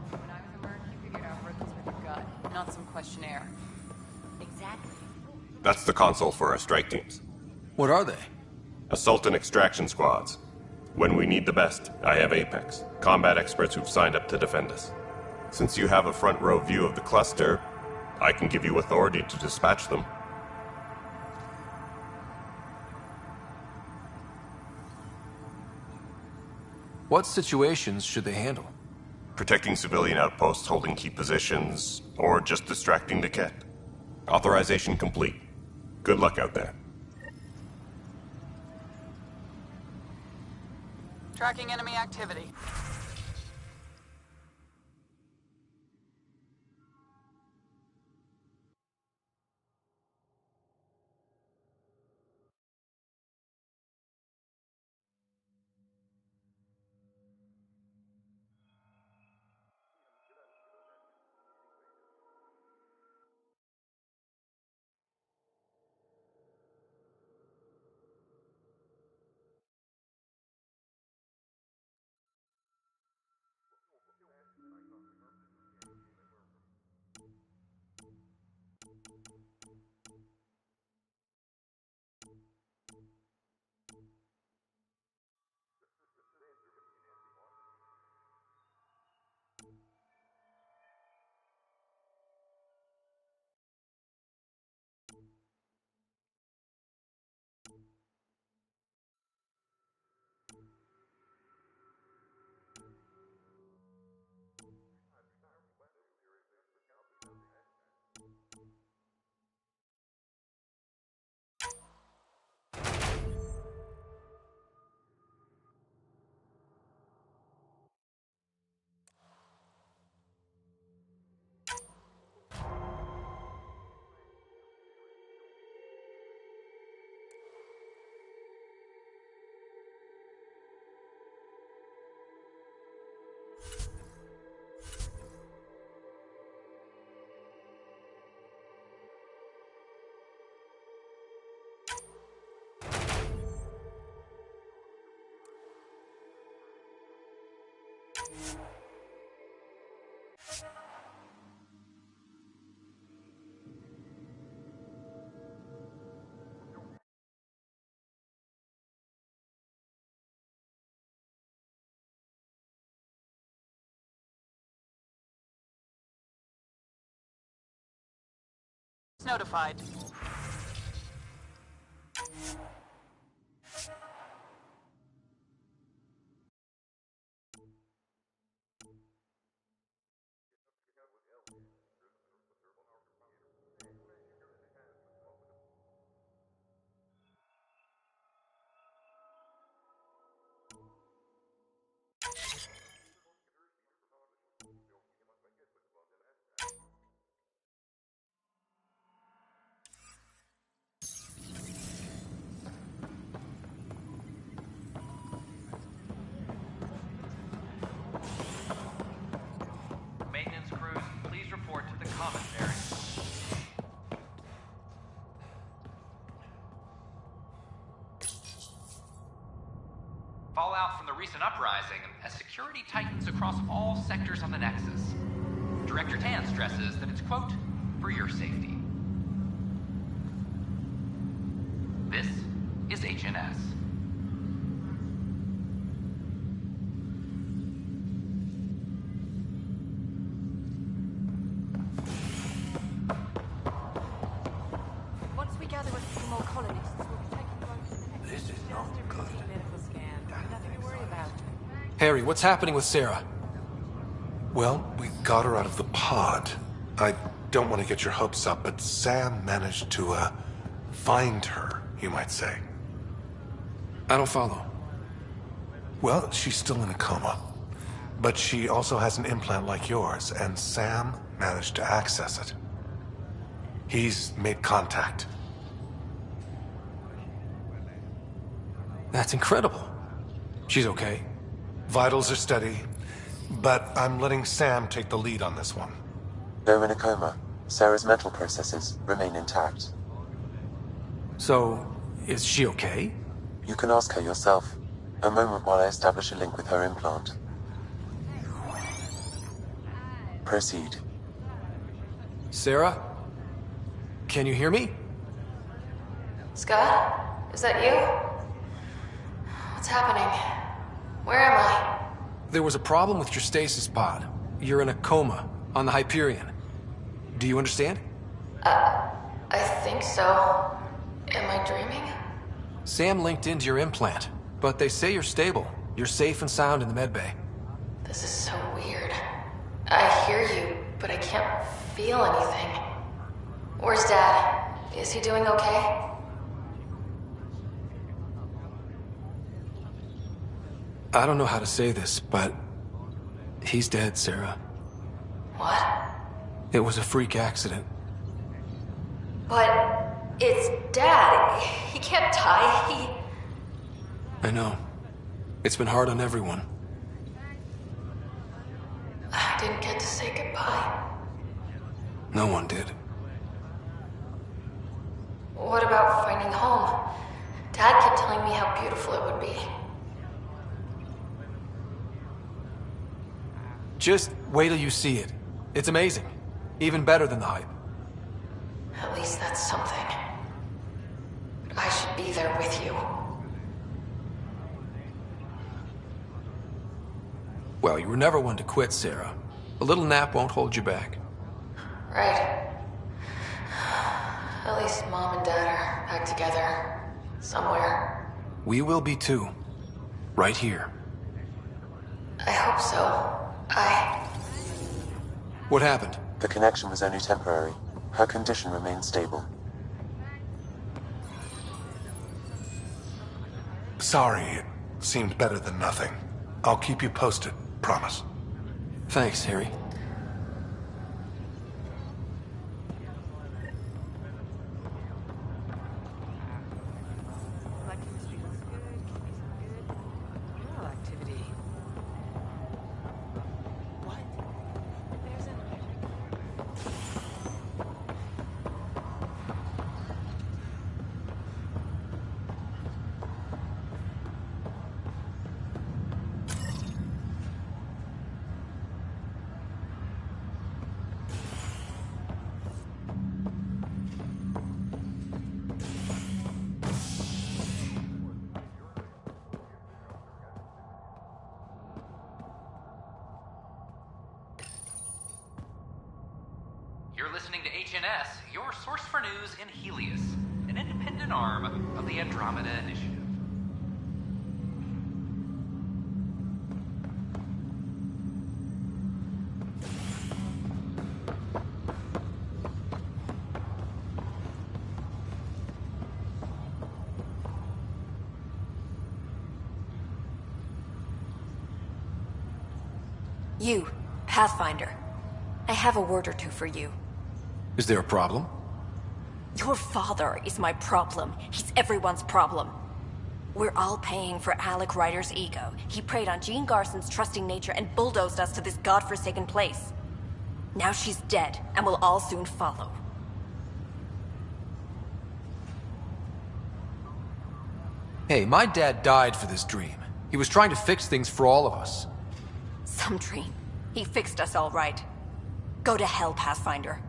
When I was a merc, you figured out rhythms with your gut, not some questionnaire. Exactly. That's the console for our strike teams. What are they? Assault and extraction squads. When we need the best, I have Apex, combat experts who've signed up to defend us. Since you have a front row view of the cluster, I can give you authority to dispatch them. What situations should they handle? Protecting civilian outposts holding key positions, or just distracting the Ket. Authorization complete. Good luck out there. Tracking enemy activity. Notified. Maintenance crews, please report to the commons area. Fallout from the recent uprising as security tightens across all sectors of the Nexus. Director Tan stresses that it's, quote, for your safety. This is HNS. Once we gather a few more colonists, we'll be taking them over to the next. This is not good. Medical scan. Nothing to worry about. Harry, what's happening with Sarah? Well, we got her out of the pod. I don't want to get your hopes up, but Sam managed to, find her, you might say. I don't follow. Well, she's still in a coma. But she also has an implant like yours, and Sam managed to access it. He's made contact. That's incredible. She's okay. Vitals are steady, but I'm letting Sam take the lead on this one. Though in a coma, Sarah's mental processes remain intact. So, is she okay? You can ask her yourself. A moment while I establish a link with her implant. Proceed. Sarah? Can you hear me? Scott? Is that you? What's happening? Where am I? There was a problem with your stasis pod. You're in a coma on the Hyperion. Do you understand? I think so. Am I dreaming? Sam linked into your implant, but they say you're stable. You're safe and sound in the medbay. This is so weird. I hear you, but I can't feel anything. Where's Dad? Is he doing okay? I don't know how to say this, but he's dead, Sarah. What? It was a freak accident. But it's Dad. He can't die. I know. It's been hard on everyone. I didn't get to say goodbye. No one did. What about finding home? Dad kept telling me how beautiful it would be. Just wait till you see it. It's amazing. Even better than the hype. At least that's something. But I should be there with you. Well, you were never one to quit, Sarah. A little nap won't hold you back. Right. At least Mom and Dad are back together. Somewhere. We will be too. Right here. I hope so. What happened? The connection was only temporary. Her condition remains stable. Sorry, it seemed better than nothing. I'll keep you posted, promise. Thanks, Harry. You're listening to HNS, your source for news in Helios, an independent arm of the Andromeda Initiative. You, Pathfinder. I have a word or two for you. Is there a problem? Your father is my problem. He's everyone's problem. We're all paying for Alec Ryder's ego. He preyed on Jean Garson's trusting nature and bulldozed us to this godforsaken place. Now she's dead, and we'll all soon follow. Hey, my dad died for this dream. He was trying to fix things for all of us. Some dream. He fixed us all right. Go to hell, Pathfinder.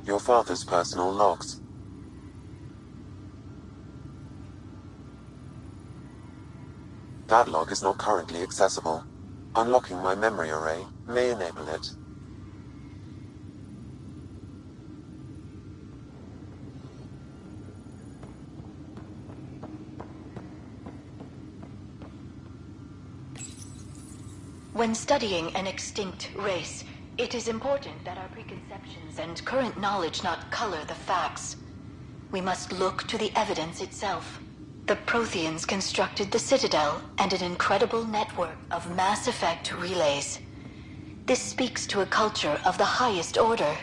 Your father's personal logs. That log is not currently accessible. Unlocking my memory array may enable it. When studying an extinct race, it is important that our preconceptions and current knowledge not color the facts. We must look to the evidence itself. The Protheans constructed the Citadel and an incredible network of mass effect relays. This speaks to a culture of the highest order.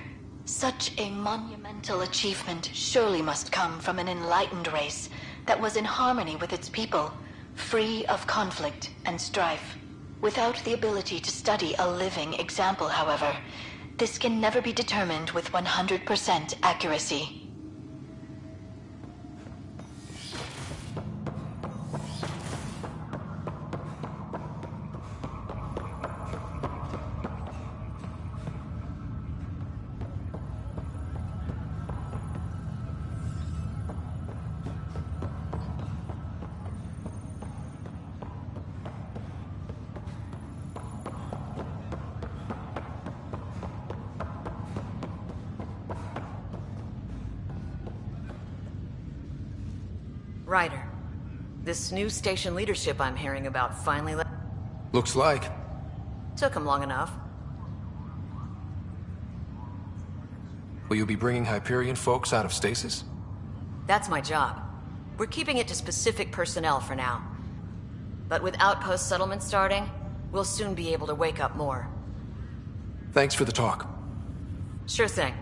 Such a monumental achievement surely must come from an enlightened race that was in harmony with its people, free of conflict and strife. Without the ability to study a living example, however, this can never be determined with 100% accuracy. Ryder, this new station leadership I'm hearing about finally Looks like. Took him long enough. Will you be bringing Hyperion folks out of stasis? That's my job. We're keeping it to specific personnel for now. But with outpost settlement starting, we'll soon be able to wake up more. Thanks for the talk. Sure thing.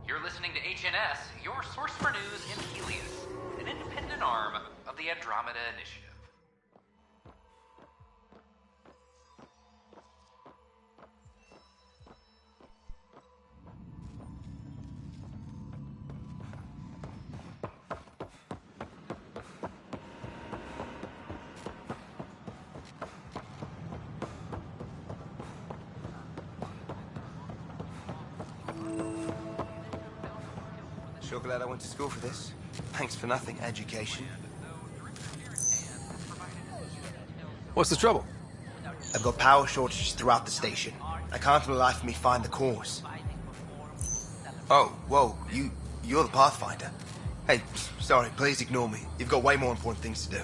You're listening to HNS, your source for news in Helios, an independent arm of the Andromeda Initiative. Sure glad I went to school for this. Thanks for nothing, education. What's the trouble? I've got power shortages throughout the station. I can't for the life of me find the cause. Oh, whoa, you're the Pathfinder. Hey, sorry, please ignore me. You've got way more important things to do.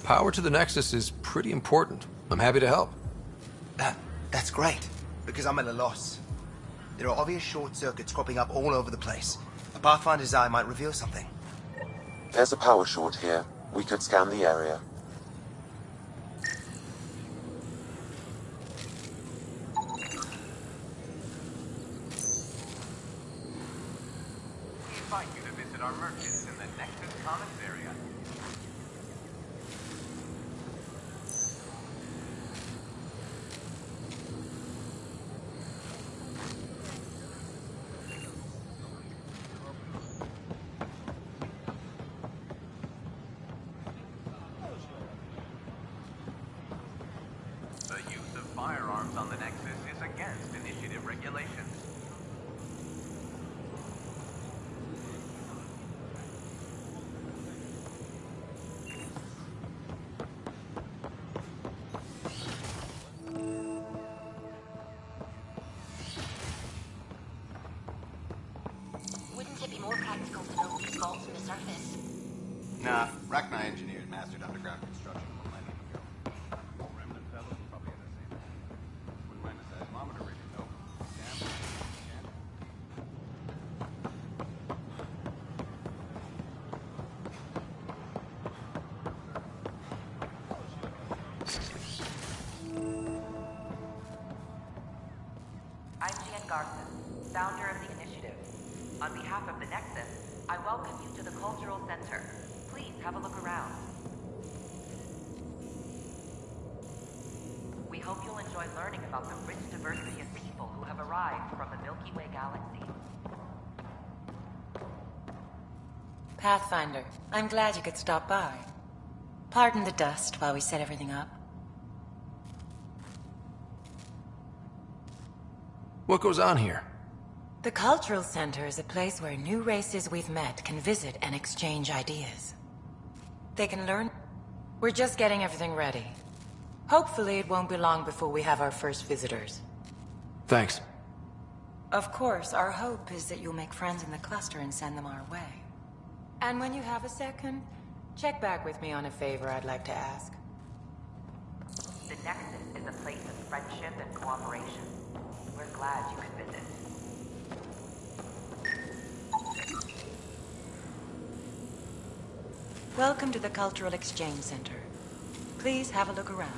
Power to the Nexus is pretty important. I'm happy to help. That's great, because I'm at a loss. There are obvious short circuits cropping up all over the place. A Pathfinder's eye might reveal something. There's a power short here. We could scan the area. We invite you to visit our merchants in the Nexus Commons area. The use of firearms on the Nexus is against initiative regulations. Wouldn't it be more practical to build these vaults from the surface? Nah, Rachni engineers mastered underground construction a millennium ago. Remnant fellows probably had the same. Wouldn't mind a seismometer reading, though. I'm Jen Garson, founder of the initiative. On behalf of the Nexus, I welcome you to the Cultural Center. Please have a look around. We hope you'll enjoy learning about the rich diversity of people who have arrived from the Milky Way galaxy. Pathfinder, I'm glad you could stop by. Pardon the dust while we set everything up. What goes on here? The Cultural Center is a place where new races we've met can visit and exchange ideas. They can learn. We're just getting everything ready. Hopefully it won't be long before we have our first visitors. Thanks. Of course, our hope is that you'll make friends in the cluster and send them our way. And when you have a second, check back with me on a favor I'd like to ask. The Nexus is a place of friendship and cooperation. We're glad you could visit. Welcome to the Cultural Exchange Center. Please have a look around.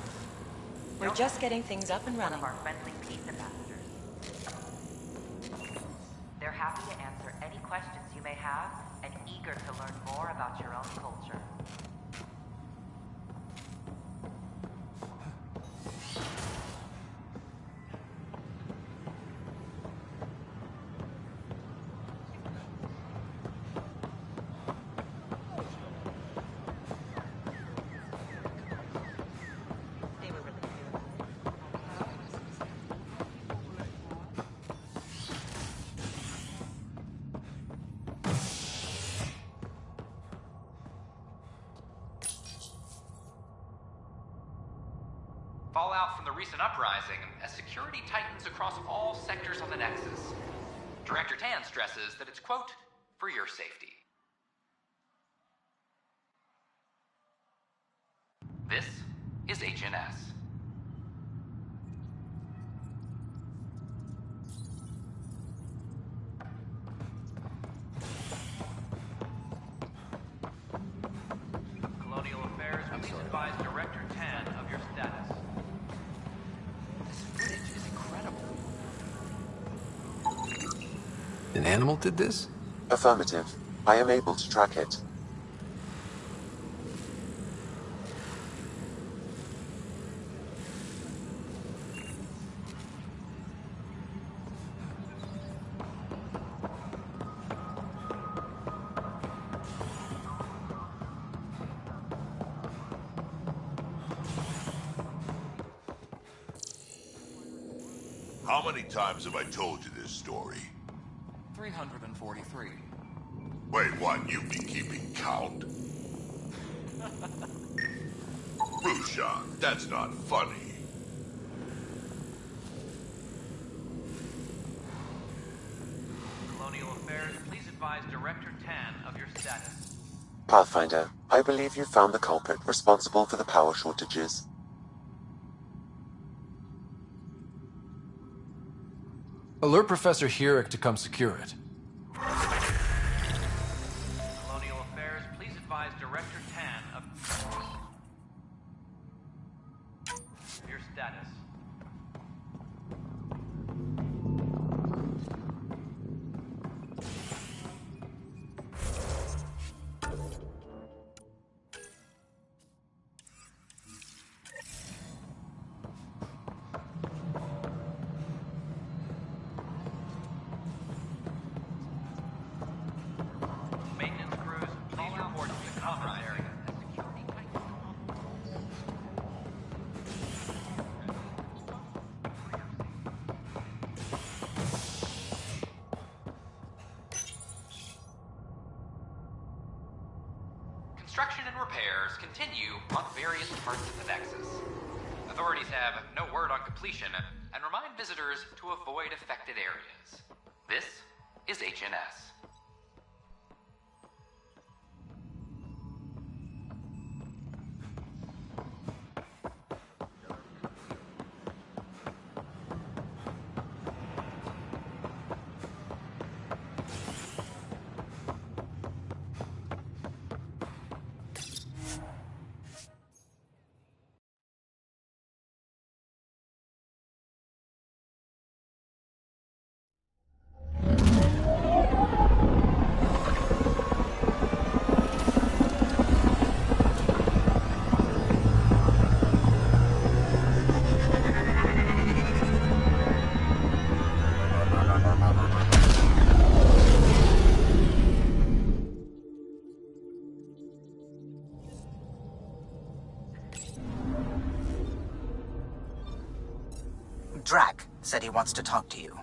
We're just getting things up and running. One of our friendly peace ambassadors. They're happy to answer any questions you may have and eager to learn more about your own culture. Fallout from the recent uprising as security tightens across all sectors on the Nexus. Director Tan stresses that it's, quote, for your safety. This is HNS. Colonial Affairs, please advise Director Tan of your status. This footage is incredible. An animal did this? Affirmative. I am able to track it. How many times have I told you this story? 343. Wait, what? You've been keeping count? Rushan, that's not funny. Colonial Affairs, please advise Director Tan of your status. Pathfinder, I believe you found the culprit responsible for the power shortages. Alert Professor Hurek to come secure it. Colonial Affairs, please advise Director Tan of your status. Maintenance crews, please report to the conference area. Construction and repairs continue on various parts of the Nexus. Authorities have no word on completion and remind visitors to avoid affected areas. This is HNS. Said he wants to talk to you.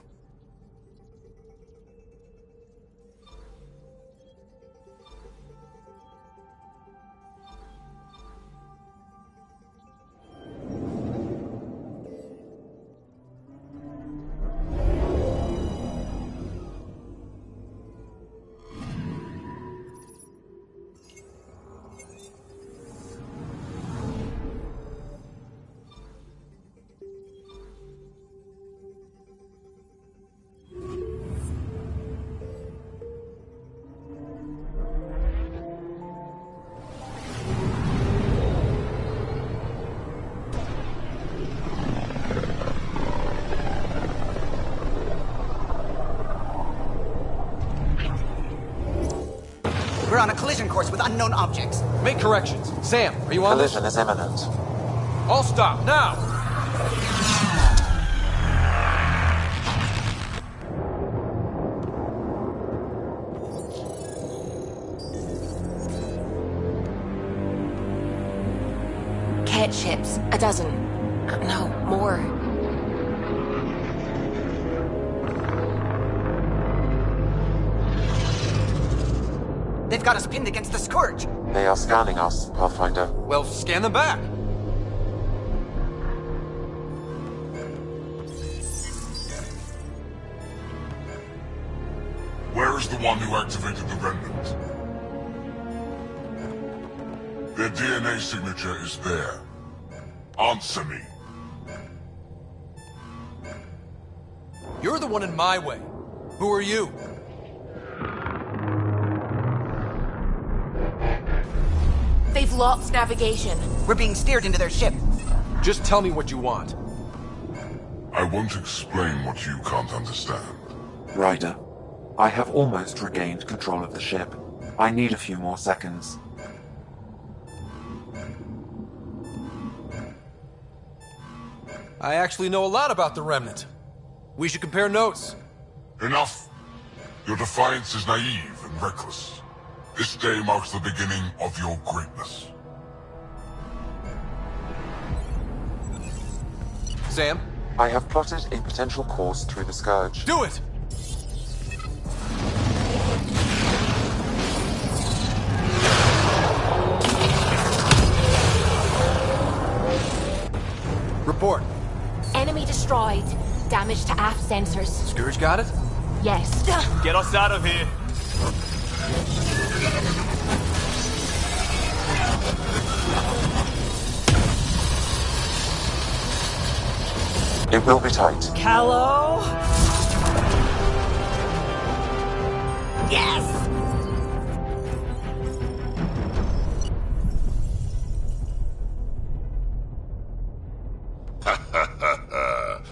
We're on a collision course with unknown objects. Make corrections. Sam, are you on this? Collision is imminent. All stop, now! Cat ships. A dozen. No, more. They've got us pinned against the Scourge. They are scanning us, Pathfinder. Well, scan them back. Where is the one who activated the remnant? Their DNA signature is there. Answer me. You're the one in my way. Who are you? They've lost navigation. We're being steered into their ship. Just tell me what you want. I won't explain what you can't understand. Ryder, I have almost regained control of the ship. I need a few more seconds. I actually know a lot about the Remnant. We should compare notes. Enough! Your defiance is naive and reckless. This day marks the beginning of your greatness. Sam? I have plotted a potential course through the Scourge. Do it! Report. Enemy destroyed. Damage to aft sensors. Scourge got it? Yes. Get us out of here. It will be tight. Callow? Yes!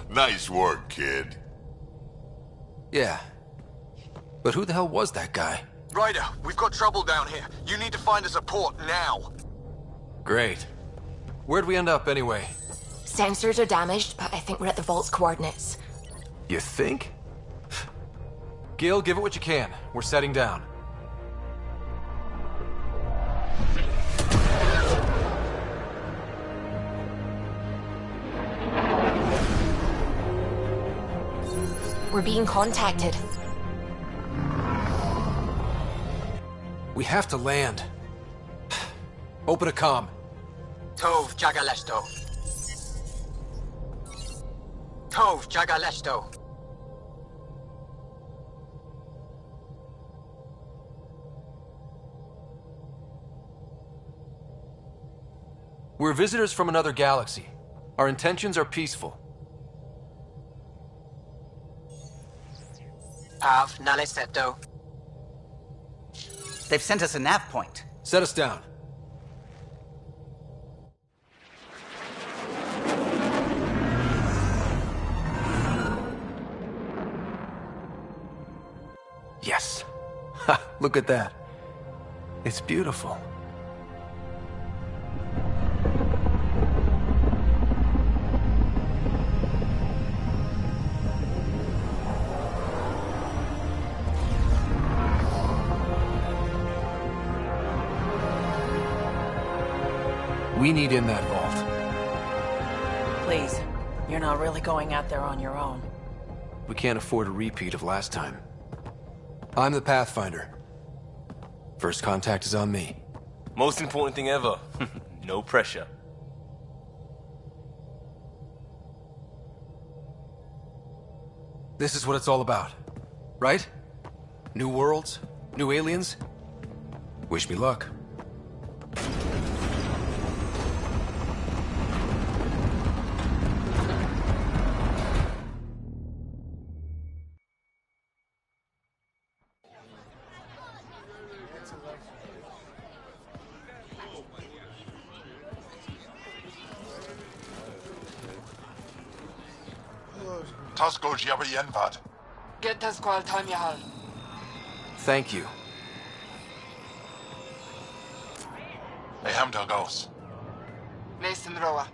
Nice work, kid. Yeah. But who the hell was that guy? Ryder, we've got trouble down here. You need to find us a port now. Great. Where'd we end up anyway? Sensors are damaged, but I think we're at the vault's coordinates. You think? Gil, give it what you can. We're setting down. We're being contacted. We have to land. Open a comm. Tov Jagalesto. Tov Jagalesto. We're visitors from another galaxy. Our intentions are peaceful. Av Naleseto. They've sent us a nav point. Set us down. Yes. Ha! Look at that. It's beautiful. We need in that vault. Please. You're not really going out there on your own. We can't afford a repeat of last time. I'm the Pathfinder. First contact is on me. Most important thing ever. No pressure. This is what it's all about, right? New worlds? New aliens? Wish me luck. Tasco Jiabayenvad. Get us qual time yahal. Thank you. Ehamda Gauss. Mason Roa.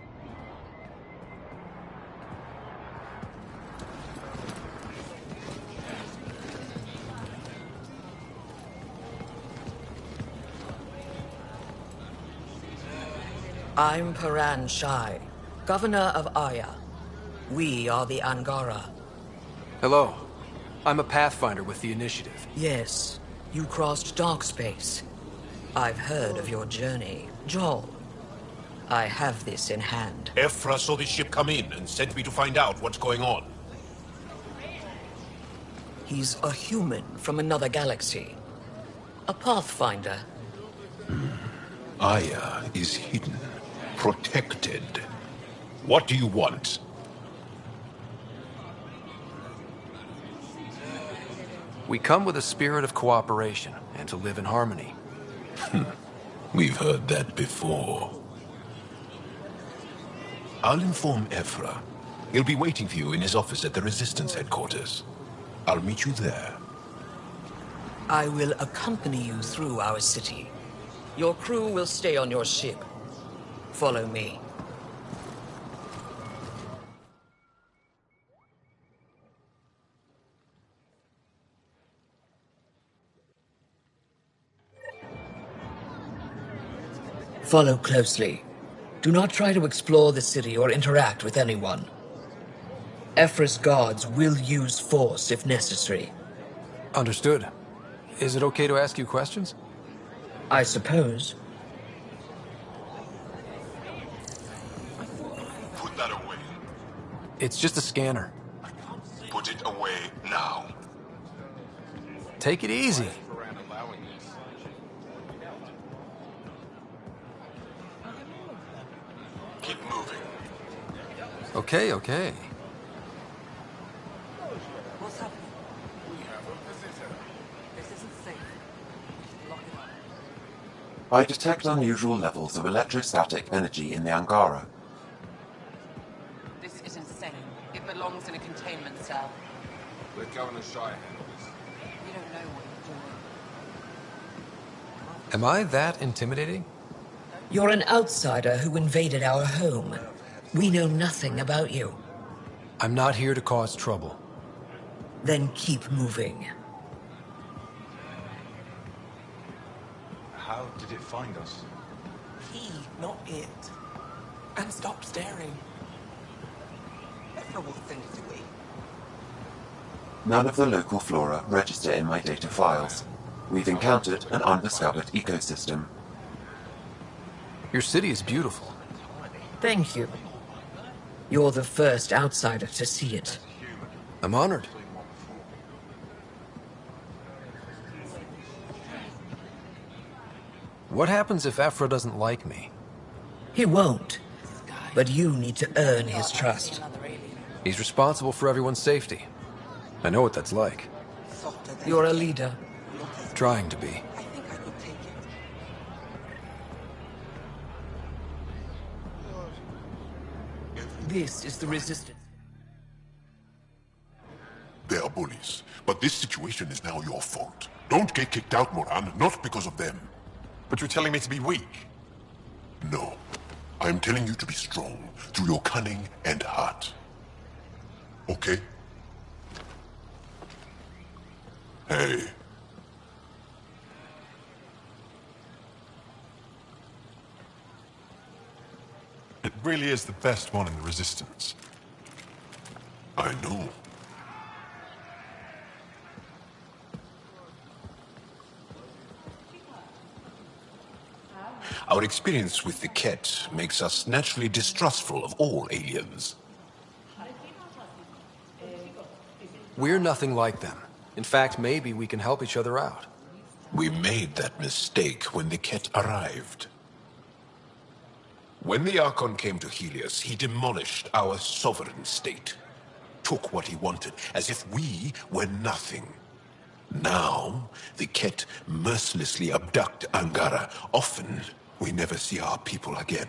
I'm Paran Shai, Governor of Aya. We are the Angara. Hello. I'm a Pathfinder with the Initiative. Yes, you crossed dark space. I've heard of your journey, Joel. I have this in hand. Ephra saw this ship come in and sent me to find out what's going on. He's a human from another galaxy. A Pathfinder. Aya is hidden, protected. What do you want? We come with a spirit of cooperation and to live in harmony. We've heard that before. I'll inform Ephra. He'll be waiting for you in his office at the Resistance headquarters. I'll meet you there. I will accompany you through our city. Your crew will stay on your ship. Follow me. Follow closely. Do not try to explore the city or interact with anyone. Ephra's guards will use force if necessary. Understood. Is it okay to ask you questions? I suppose. Put that away. It's just a scanner. Put it away now. Take it easy. Keep moving. Okay, okay. What's happening? We have a visitor. This isn't safe. Lock it up. I detect unusual levels of electrostatic energy in the Angara. This is insane. It belongs in a containment cell. Let Governor Shai handle this. You don't know what you're doing. Am I that intimidating? You're an outsider who invaded our home. We know nothing about you. I'm not here to cause trouble. Then keep moving. How did it find us? He, not it. And stop staring. Ephra will send it away. None of the local flora register in my data files. We've encountered an undiscovered ecosystem. Your city is beautiful. Thank you. You're the first outsider to see it. I'm honored. What happens if Ephra doesn't like me? He won't. But you need to earn his trust. He's responsible for everyone's safety. I know what that's like. You're a leader. Trying to be. I think I could take it. This is the Resistance. They are bullies, but this situation is now your fault. Don't get kicked out, Moran, not because of them. But you're telling me to be weak? No. I'm telling you to be strong, through your cunning and heart. Okay? Hey. It really is the best one in the Resistance. I know. Our experience with the Ket makes us naturally distrustful of all aliens. We're nothing like them. In fact, maybe we can help each other out. We made that mistake when the Ket arrived. When the Archon came to Helios, he demolished our sovereign state. Took what he wanted, as if we were nothing. Now, the Ket mercilessly abduct Angara. Often, we never see our people again.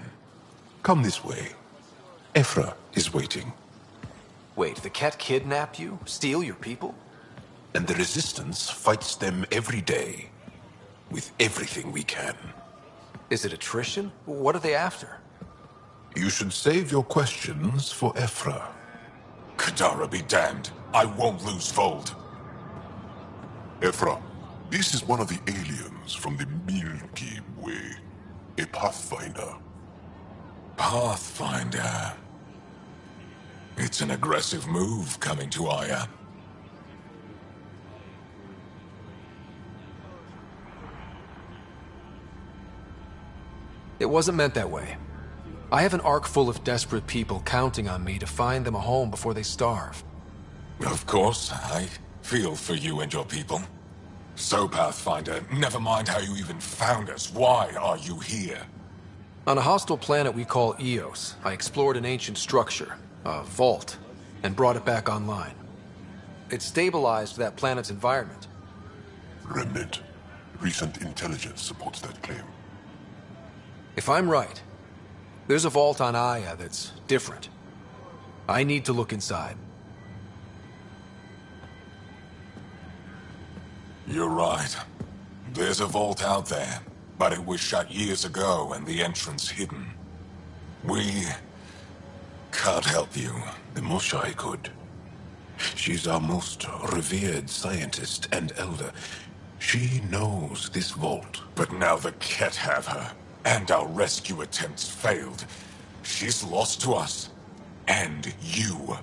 Come this way. Ephra is waiting. Wait, the Ket kidnapped you? Steal your people? And the Resistance fights them every day. With everything we can. Is it attrition? What are they after? You should save your questions for Ephra. Kadara be damned. I won't lose Fold. Ephra, this is one of the aliens from the Milky Way. A Pathfinder. Pathfinder. It's an aggressive move coming to Aya. It wasn't meant that way. I have an ark full of desperate people counting on me to find them a home before they starve. Of course, I feel for you and your people. So, Pathfinder, never mind how you even found us. Why are you here? On a hostile planet we call Eos, I explored an ancient structure, a vault, and brought it back online. It stabilized that planet's environment. Remnant. Recent intelligence supports that claim. If I'm right, there's a vault on Aya that's different. I need to look inside. You're right. There's a vault out there, but it was shut years ago and the entrance hidden. We can't help you. The Moshai could. She's our most revered scientist and elder. She knows this vault. But now the Ket have her, and our rescue attempts failed. She's lost to us. And you.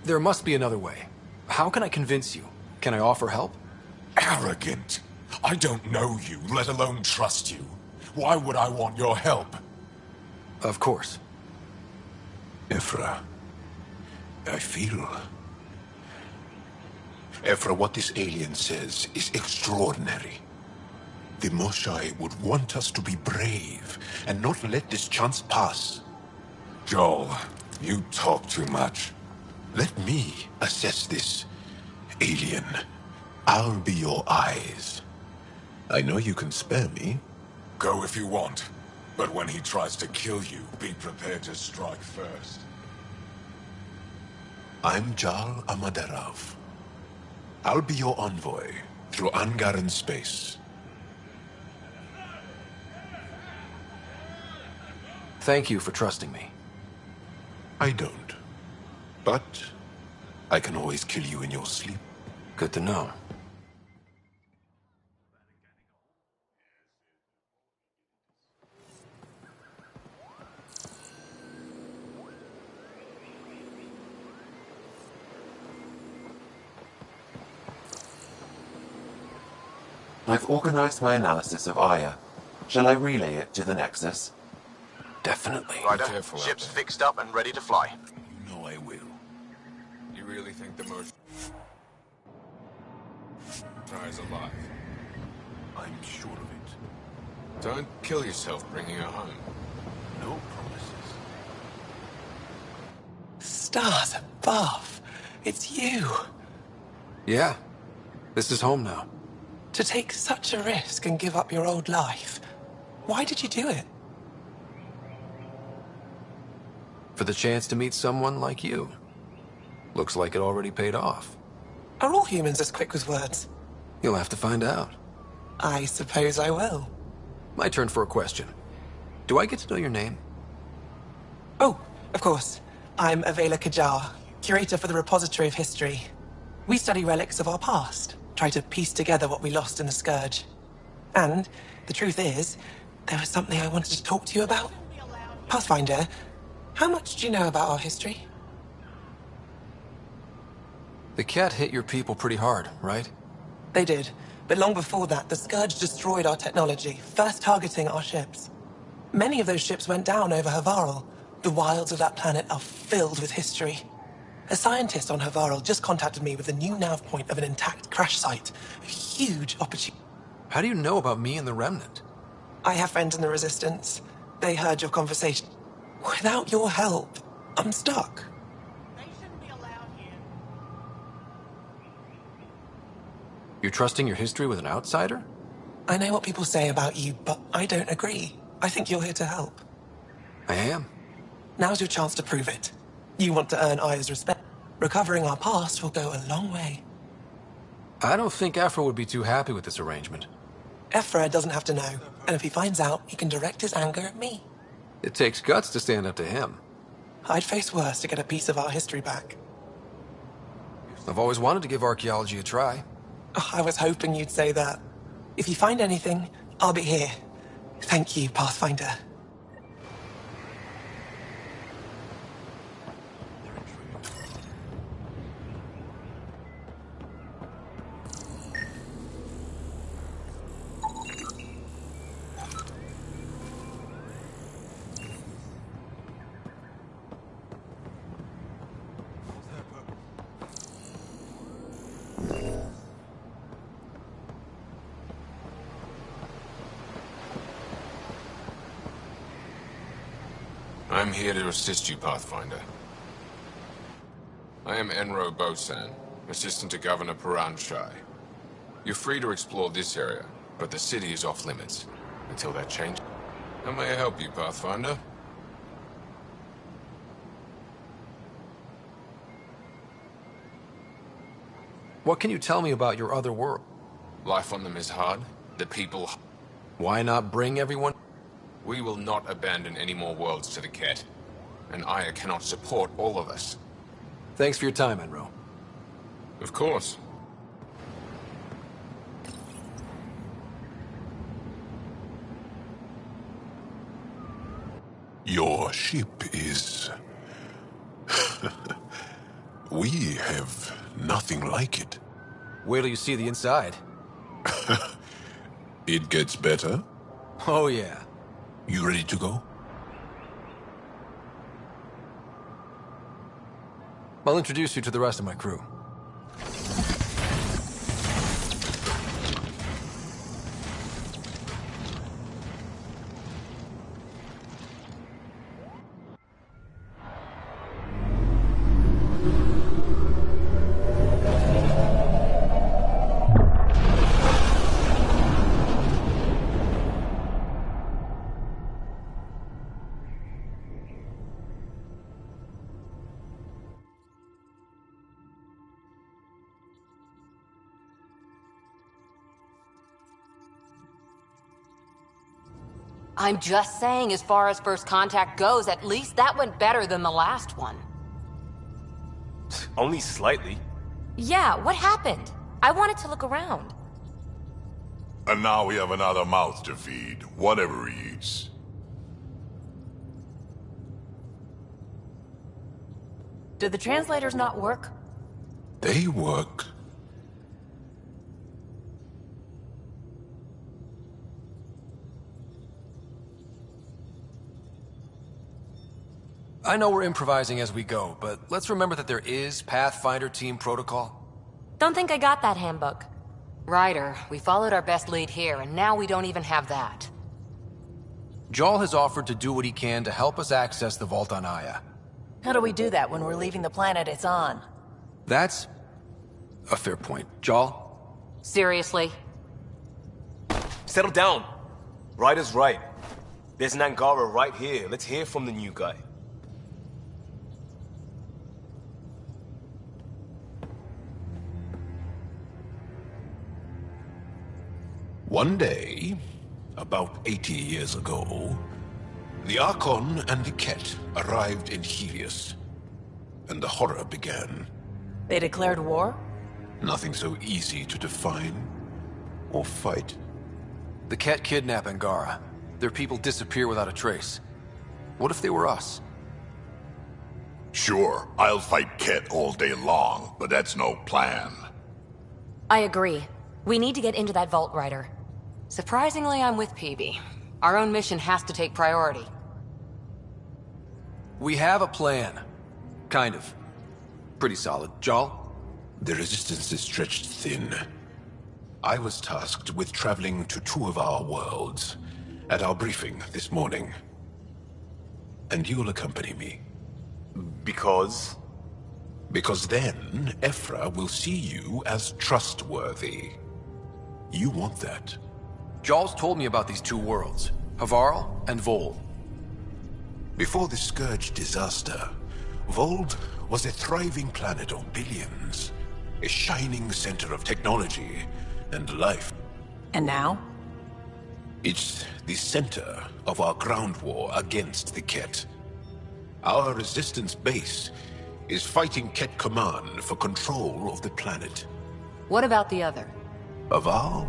There must be another way. How can I convince you? Can I offer help? Arrogant. I don't know you, let alone trust you. Why would I want your help? Of course. Ephra, I feel... Ephra, what this alien says is extraordinary. The Moshai would want us to be brave and not let this chance pass. Joel, you talk too much. Let me assess this, alien. I'll be your eyes. I know you can spare me. Go if you want. But when he tries to kill you, be prepared to strike first. I'm Jal Amaderov. I'll be your envoy through Angaran space. Thank you for trusting me. I don't. But I can always kill you in your sleep. Good to know. I've organized my analysis of Aya. Shall I relay it to the Nexus? Definitely. Ryder, ship's fixed up and ready to fly. No, I will. You really think the Moshai is alive? I'm sure of it. Don't kill yourself bringing her home. No promises. Stars above. It's you. Yeah. This is home now. To take such a risk and give up your old life. Why did you do it? For the chance to meet someone like you. Looks like it already paid off. Are all humans as quick with words? You'll have to find out. I suppose I will. My turn for a question. Do I get to know your name? Oh, of course. I'm Avela Kajar, curator for the Repository of History. We study relics of our past, try to piece together what we lost in the Scourge. And the truth is, there was something I wanted to talk to you about. Pathfinder, how much do you know about our history? The Ket hit your people pretty hard, right? They did. But long before that, the Scourge destroyed our technology, first targeting our ships. Many of those ships went down over Havarl. The wilds of that planet are filled with history. A scientist on Havarl just contacted me with the new nav point of an intact crash site. A huge opportunity. How do you know about me and the Remnant? I have friends in the Resistance. They heard your conversation. Without your help, I'm stuck. You're trusting your history with an outsider? I know what people say about you, but I don't agree. I think you're here to help. I am. Now's your chance to prove it. You want to earn Aya's respect. Recovering our past will go a long way. I don't think Ephra would be too happy with this arrangement. Ephra doesn't have to know, and if he finds out, he can direct his anger at me. It takes guts to stand up to him. I'd face worse to get a piece of our history back. I've always wanted to give archaeology a try. Oh, I was hoping you'd say that. If you find anything, I'll be here. Thank you, Pathfinder. I'm here to assist you, Pathfinder. I am Enro Bosan, assistant to Governor Paranshai. You're free to explore this area, but the city is off limits. Until that changes. How may I help you, Pathfinder? What can you tell me about your other world? Life on them is hard. The people... Why not bring everyone? We will not abandon any more worlds to the Ket. And Aya cannot support all of us. Thanks for your time, Enro. Of course. Your ship is... We have nothing like it. Wait till you see the inside. It gets better? Oh, yeah. You ready to go? I'll introduce you to the rest of my crew. I'm just saying, as far as first contact goes, at least that went better than the last one. Only slightly. Yeah, what happened? I wanted to look around. And now we have another mouth to feed, whatever he eats. Did the translators not work? They work. I know we're improvising as we go, but let's remember that there is Pathfinder team protocol. Don't think I got that handbook. Ryder, we followed our best lead here, and now we don't even have that. Jarl has offered to do what he can to help us access the vault on Aya. How do we do that when we're leaving the planet it's on? That's a fair point. Jarl? Seriously? Settle down. Ryder's right. There's an Angara right here. Let's hear from the new guy. One day, about 80 years ago, the Archon and the Ket arrived in Helios, and the horror began. They declared war? Nothing so easy to define or fight. The Ket kidnap Angara. Their people disappear without a trace. What if they were us? Sure, I'll fight Ket all day long, but that's no plan. I agree. We need to get into that vault, Ryder. Surprisingly, I'm with PB. Our own mission has to take priority. We have a plan. Kind of. Pretty solid. Jal? The resistance is stretched thin. I was tasked with traveling to 2 of our worlds at our briefing this morning. And you'll accompany me. Because? Because then, Ephra will see you as trustworthy. You want that. Jal's told me about these 2 worlds, Havarl and Vol. Before the Scourge disaster, Vold was a thriving planet of billions. A shining center of technology and life. And now? It's the center of our ground war against the Ket. Our resistance base is fighting Ket Command for control of the planet. What about the other? Aval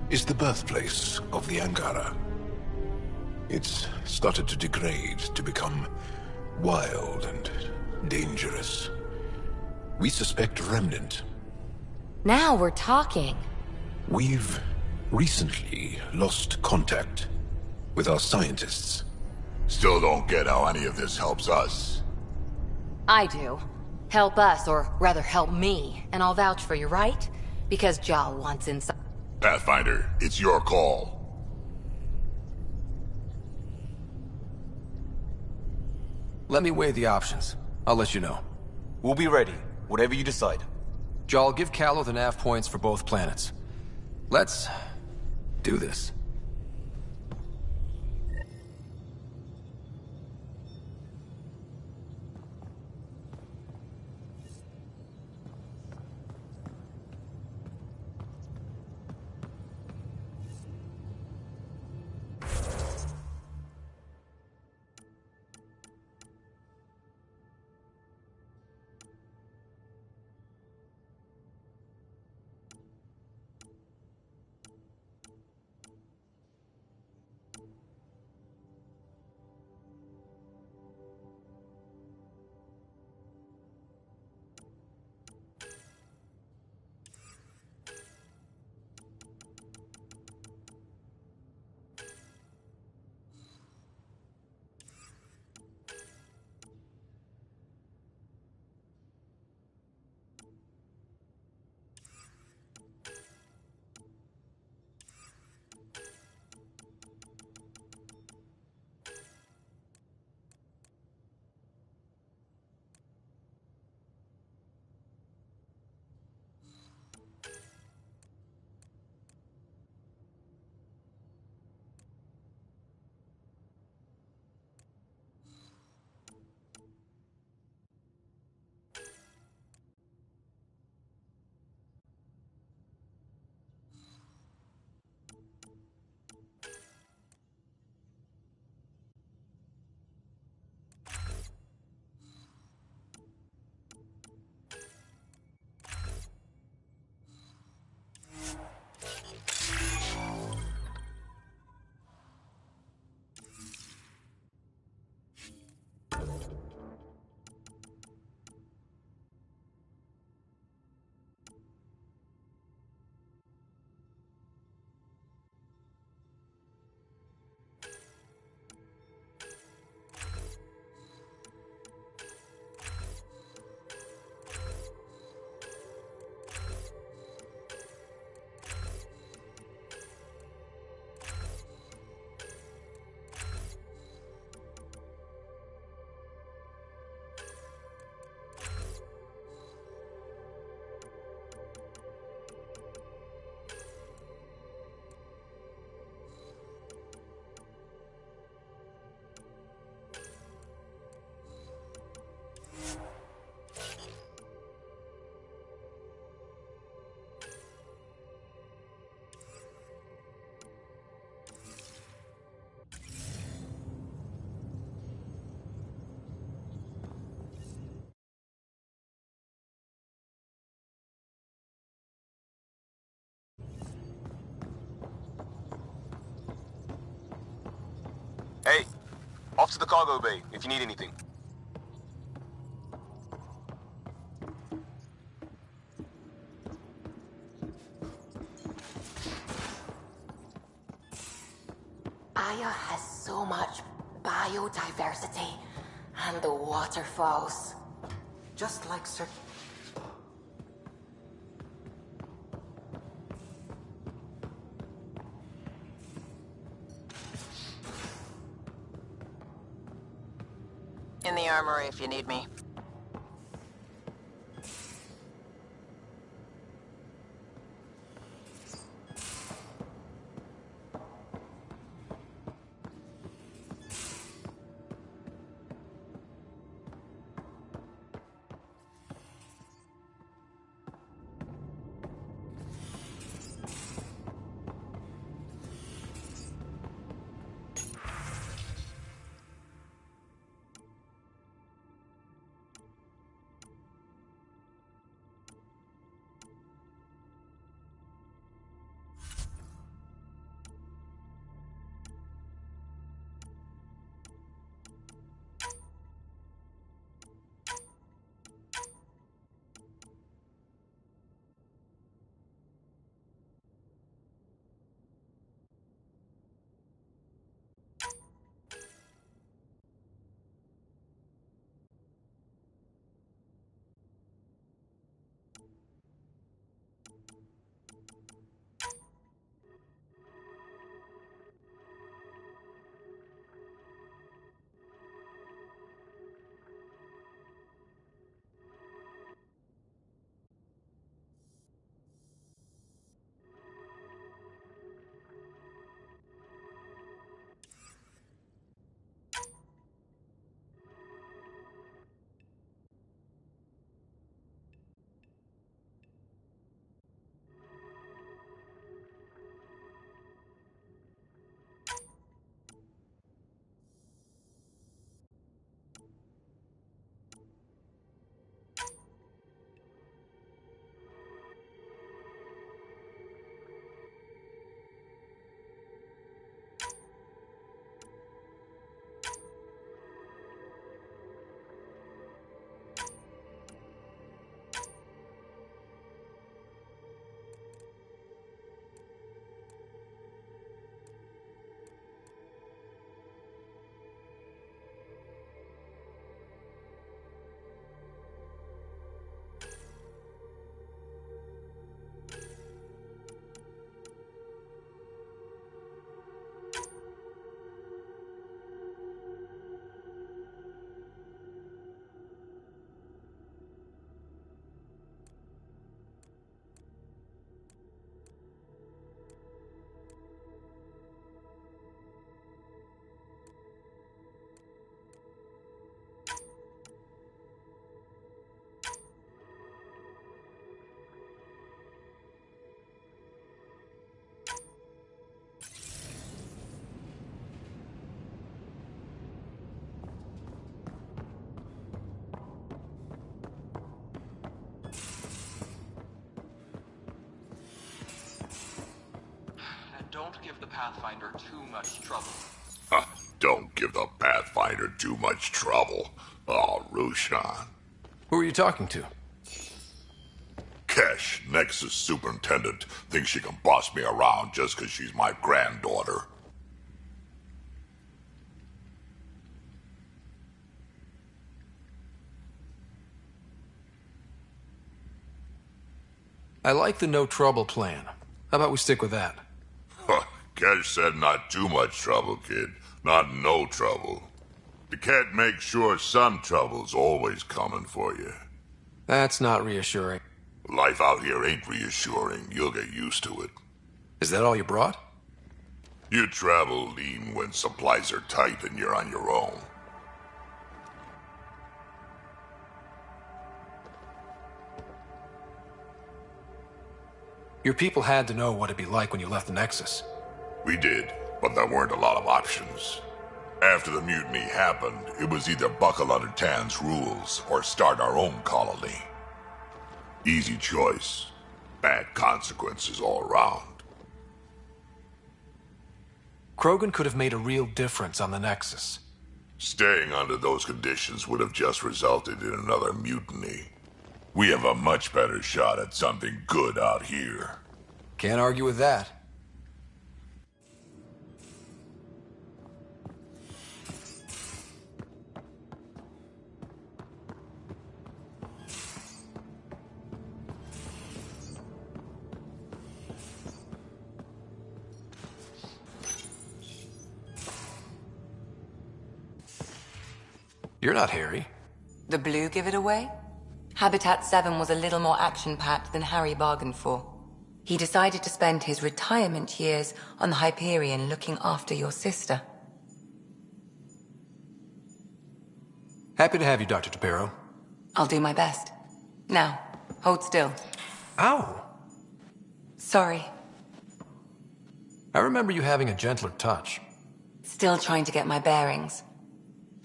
is the birthplace of the Angara. It's started to degrade, to become wild and dangerous. We suspect Remnant. Now we're talking. We've recently lost contact with our scientists. Still don't get how any of this helps us. I do. Help us, or rather help me, and I'll vouch for you, right? Because Jal wants inside. Pathfinder, it's your call. Let me weigh the options. I'll let you know. We'll be ready, whatever you decide. Jal, give Callow the nav points for both planets. Let's do this. Off to the cargo bay, if you need anything. Aya has so much biodiversity, and the waterfalls. Just like Sir... In the armory if you need me. Don't give the Pathfinder too much trouble. Don't give the Pathfinder too much trouble. Oh, Rushan. Who are you talking to? Kesh, Nexus Superintendent, thinks she can boss me around just because she's my granddaughter. I like the no trouble plan. How about we stick with that? Kesh said not too much trouble, kid. Not no trouble. The cat makes sure some trouble's always coming for you. That's not reassuring. Life out here ain't reassuring. You'll get used to it. Is that all you brought? You travel lean when supplies are tight and you're on your own. Your people had to know what it'd be like when you left the Nexus. We did, but there weren't a lot of options. After the mutiny happened, it was either buckle under Tan's rules or start our own colony. Easy choice. Bad consequences all around. Krogan could have made a real difference on the Nexus. Staying under those conditions would have just resulted in another mutiny. We have a much better shot at something good out here. Can't argue with that. You're not Harry. The blue give it away? Habitat 7 was a little more action-packed than Harry bargained for. He decided to spend his retirement years on the Hyperion looking after your sister. Happy to have you, Dr. Tapero. I'll do my best. Now, hold still. Ow! Sorry. I remember you having a gentler touch. Still trying to get my bearings.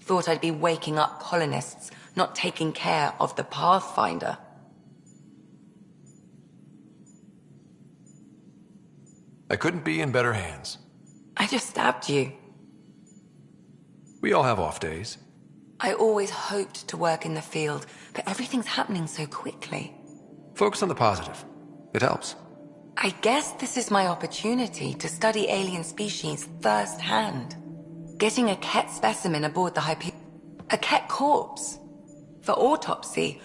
Thought I'd be waking up colonists, not taking care of the Pathfinder. I couldn't be in better hands. I just stabbed you. We all have off days. I always hoped to work in the field, but everything's happening so quickly. Focus on the positive. It helps. I guess this is my opportunity to study alien species firsthand. Getting a Ket specimen aboard the Hyperion. A Ket corpse. For autopsy.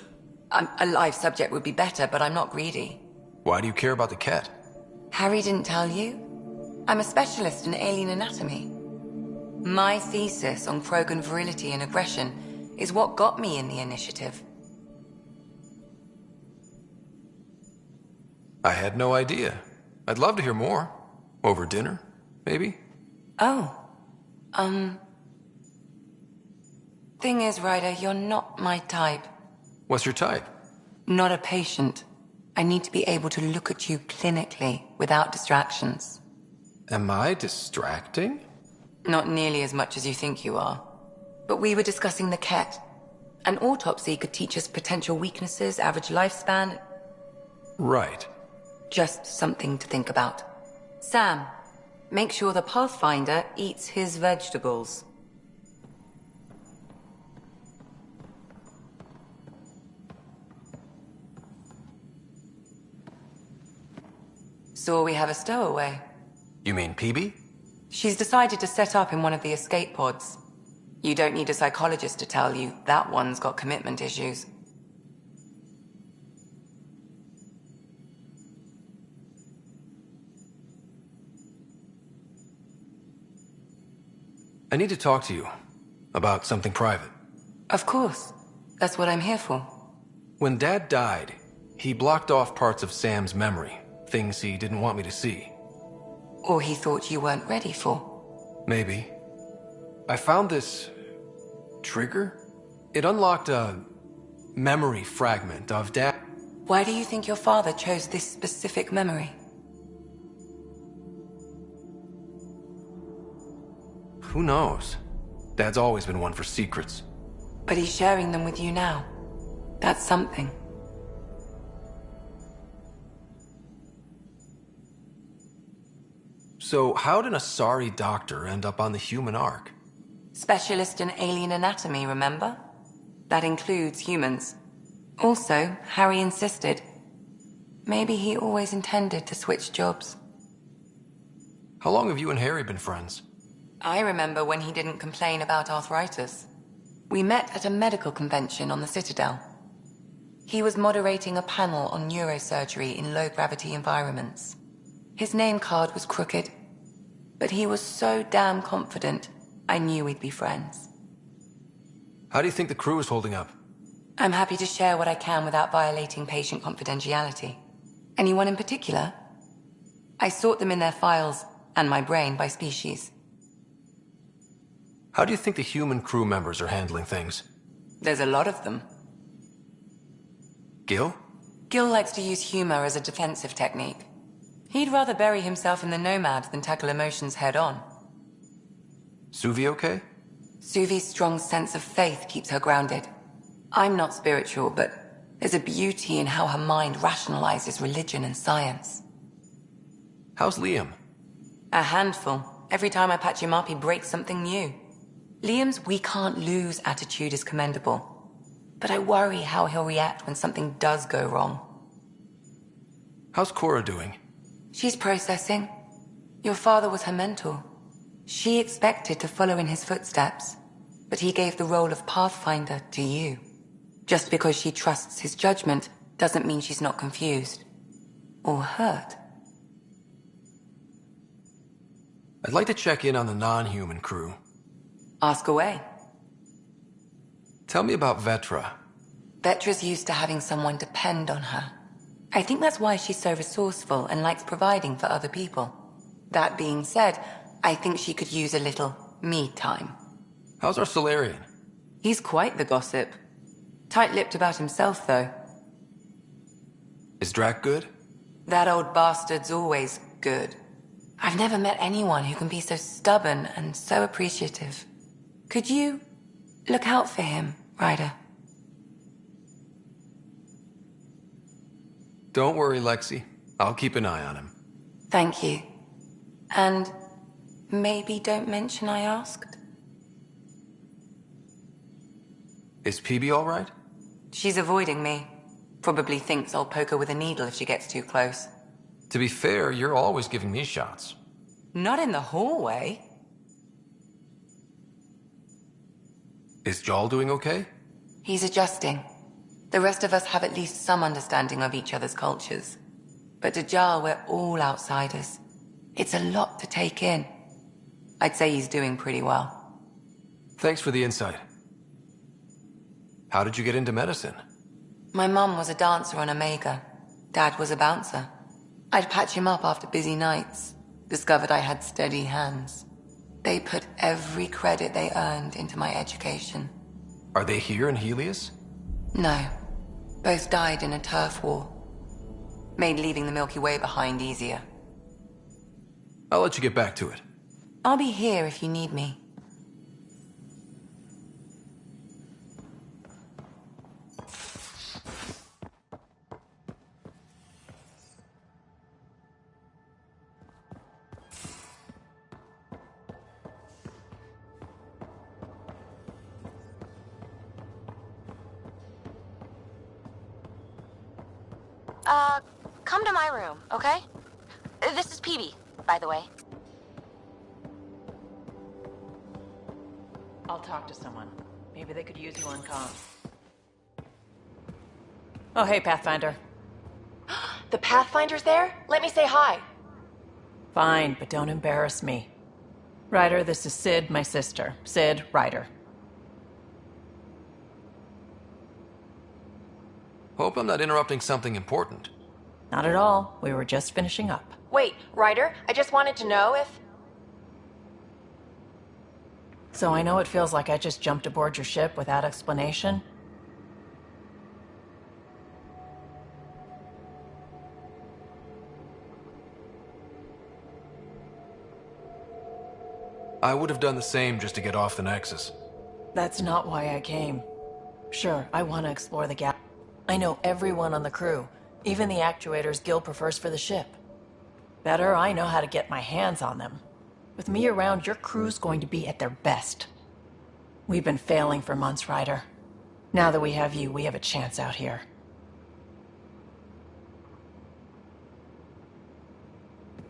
A live subject would be better, but I'm not greedy. Why do you care about the Ket? Harry didn't tell you? I'm a specialist in alien anatomy. My thesis on Krogan virility and aggression is what got me in the initiative. I had no idea. I'd love to hear more. Over dinner, maybe? Oh. Thing is, Ryder, you're not my type. What's your type? Not a patient. I need to be able to look at you clinically, without distractions. Am I distracting? Not nearly as much as you think you are. But we were discussing the Ket. An autopsy could teach us potential weaknesses, average lifespan. Right. Just something to think about. Sam, make sure the Pathfinder eats his vegetables. So we have a stowaway. You mean PB? She's decided to set up in one of the escape pods. You don't need a psychologist to tell you that one's got commitment issues. I need to talk to you about something private. Of course. That's what I'm here for. When Dad died, he blocked off parts of Sam's memory, things he didn't want me to see. Or he thought you weren't ready for. Maybe. I found this trigger. It unlocked a memory fragment of Dad. Why do you think your father chose this specific memory? Who knows? Dad's always been one for secrets. But he's sharing them with you now. That's something. So how did a sorry doctor end up on the human ark? Specialist in alien anatomy, remember? That includes humans. Also, Harry insisted. Maybe he always intended to switch jobs. How long have you and Harry been friends? I remember when he didn't complain about arthritis. We met at a medical convention on the Citadel. He was moderating a panel on neurosurgery in low-gravity environments. His name card was crooked, but he was so damn confident, I knew we'd be friends. How do you think the crew is holding up? I'm happy to share what I can without violating patient confidentiality. Anyone in particular? I sort them in their files, and my brain by species. How do you think the human crew members are handling things? There's a lot of them. Gil? Gil likes to use humor as a defensive technique. He'd rather bury himself in the Nomad than tackle emotions head-on. Suvi okay? Suvi's strong sense of faith keeps her grounded. I'm not spiritual, but there's a beauty in how her mind rationalizes religion and science. How's Liam? A handful. Every time I patch him up, he breaks something new. Liam's "we can't lose" attitude is commendable. But I worry how he'll react when something does go wrong. How's Cora doing? She's processing. Your father was her mentor. She expected to follow in his footsteps, but he gave the role of Pathfinder to you. Just because she trusts his judgment doesn't mean she's not confused. Or hurt. I'd like to check in on the non-human crew. Ask away. Tell me about Vetra. Vetra's used to having someone depend on her. I think that's why she's so resourceful and likes providing for other people. That being said, I think she could use a little me time. How's our Solarian? He's quite the gossip. Tight-lipped about himself, though. Is Drac good? That old bastard's always good. I've never met anyone who can be so stubborn and so appreciative. Could you look out for him, Ryder? Don't worry, Lexi. I'll keep an eye on him. Thank you. And maybe don't mention I asked? Is PB all right? She's avoiding me. Probably thinks I'll poke her with a needle if she gets too close. To be fair, you're always giving me shots. Not in the hallway. Is Jarl doing okay? He's adjusting. The rest of us have at least some understanding of each other's cultures. But to Jarl, we're all outsiders. It's a lot to take in. I'd say he's doing pretty well. Thanks for the insight. How did you get into medicine? My mum was a dancer on Omega. Dad was a bouncer. I'd patch him up after busy nights. Discovered I had steady hands. They put every credit they earned into my education. Are they here in Helios? No. Both died in a turf war. Made leaving the Milky Way behind easier. I'll let you get back to it. I'll be here if you need me. Come to my room, okay? This is PB, by the way. I'll talk to someone. Maybe they could use you on comms. Oh, hey, Pathfinder. The Pathfinder's there? Let me say hi. Fine, but don't embarrass me. Ryder, this is Sid, my sister. Sid, Ryder. Hope I'm not interrupting something important. Not at all. We were just finishing up. Wait, Ryder, I just wanted to know if... So I know it feels like I just jumped aboard your ship without explanation. I would have done the same just to get off the Nexus. That's not why I came. Sure, I want to explore the gap. I know everyone on the crew, even the actuators Gil prefers for the ship. Better, I know how to get my hands on them. With me around, your crew's going to be at their best. We've been failing for months, Ryder. Now that we have you, we have a chance out here.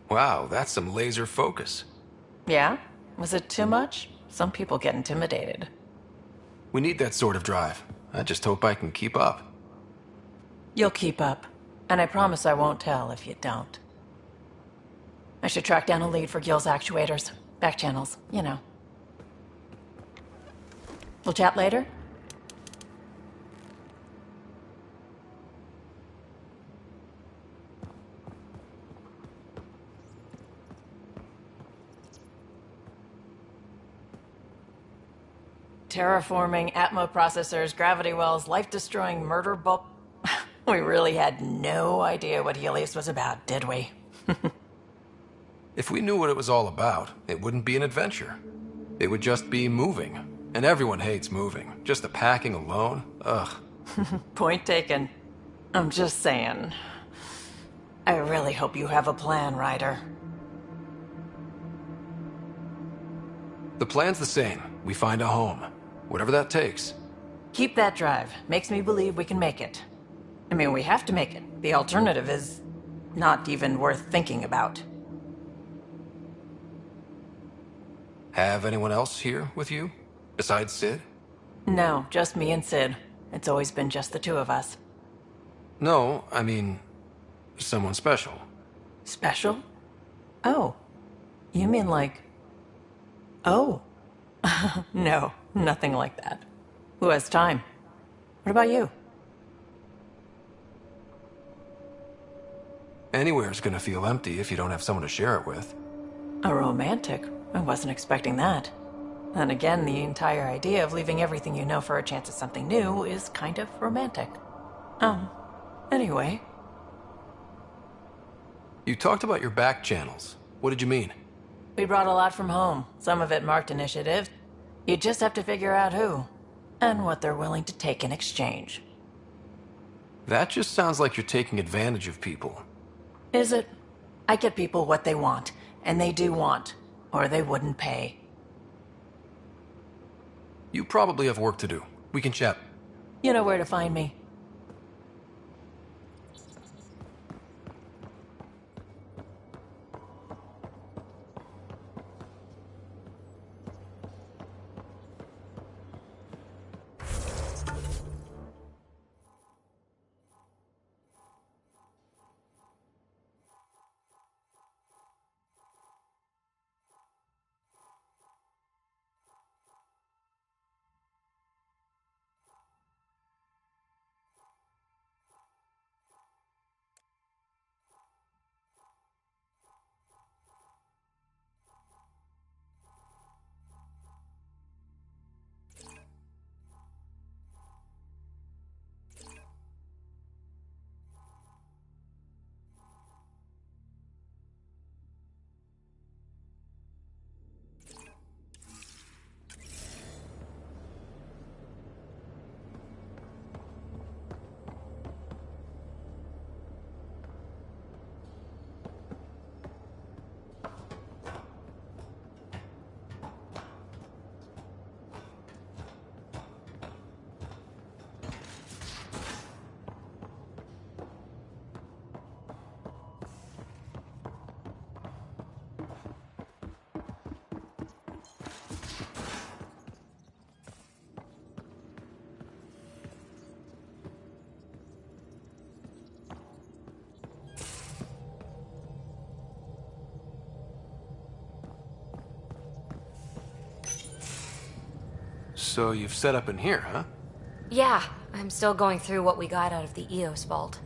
Wow, that's some laser focus. Yeah? Was it too much? Some people get intimidated. We need that sort of drive. I just hope I can keep up. You'll keep up. And I promise I won't tell if you don't. I should track down a lead for Gil's actuators. Back channels, you know. We'll chat later? Terraforming, Atmo processors, gravity wells, life-destroying murder bulk. We really had no idea what Helios was about, did we? If we knew what it was all about, it wouldn't be an adventure. It would just be moving. And everyone hates moving. Just the packing alone, ugh. Point taken. I'm just saying. I really hope you have a plan, Ryder. The plan's the same. We find a home. Whatever that takes. Keep that drive. Makes me believe we can make it. I mean, we have to make it. The alternative is not even worth thinking about. Have anyone else here with you? Besides Sid? No, just me and Sid. It's always been just the two of us. No, I mean, someone special. Special? Oh. You mean like... Oh. No, nothing like that. Who has time? What about you? Anywhere's gonna feel empty if you don't have someone to share it with. A romantic? I wasn't expecting that. Then again, the entire idea of leaving everything you know for a chance at something new is kind of romantic. Anyway. You talked about your back channels. What did you mean? We brought a lot from home. Some of it marked initiative. You just have to figure out who. And what they're willing to take in exchange. That just sounds like you're taking advantage of people. Is it? I get people what they want, and they do want, or they wouldn't pay. You probably have work to do. We can chat. You know where to find me. So you've set up in here, huh? Yeah, I'm still going through what we got out of the EOS vault.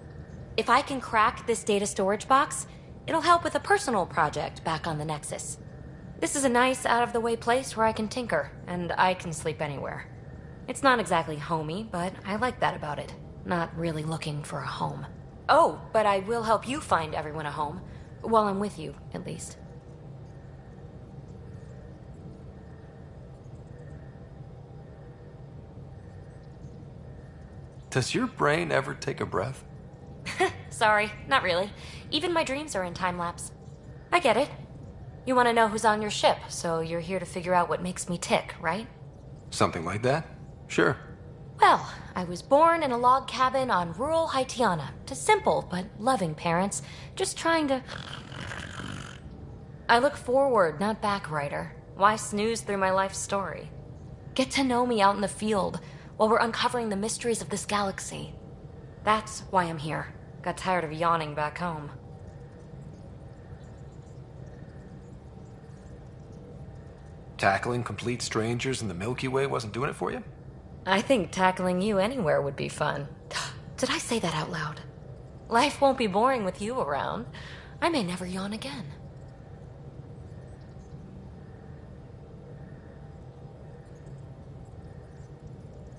If I can crack this data storage box, it'll help with a personal project back on the Nexus. This is a nice, out-of-the-way place where I can tinker, and I can sleep anywhere. It's not exactly homey, but I like that about it. Not really looking for a home. Oh, but I will help you find everyone a home. While I'm with you, at least. Does your brain ever take a breath? Sorry, not really. Even my dreams are in time-lapse. I get it. You want to know who's on your ship, so you're here to figure out what makes me tick, right? Something like that? Sure. Well, I was born in a log cabin on rural Haitiana to simple but loving parents, just trying to... I look forward, not back, Ryder. Why snooze through my life story? Get to know me out in the field while we're uncovering the mysteries of this galaxy. That's why I'm here. Got tired of yawning back home. Tackling complete strangers in the Milky Way wasn't doing it for you? I think tackling you anywhere would be fun. Did I say that out loud? Life won't be boring with you around. I may never yawn again.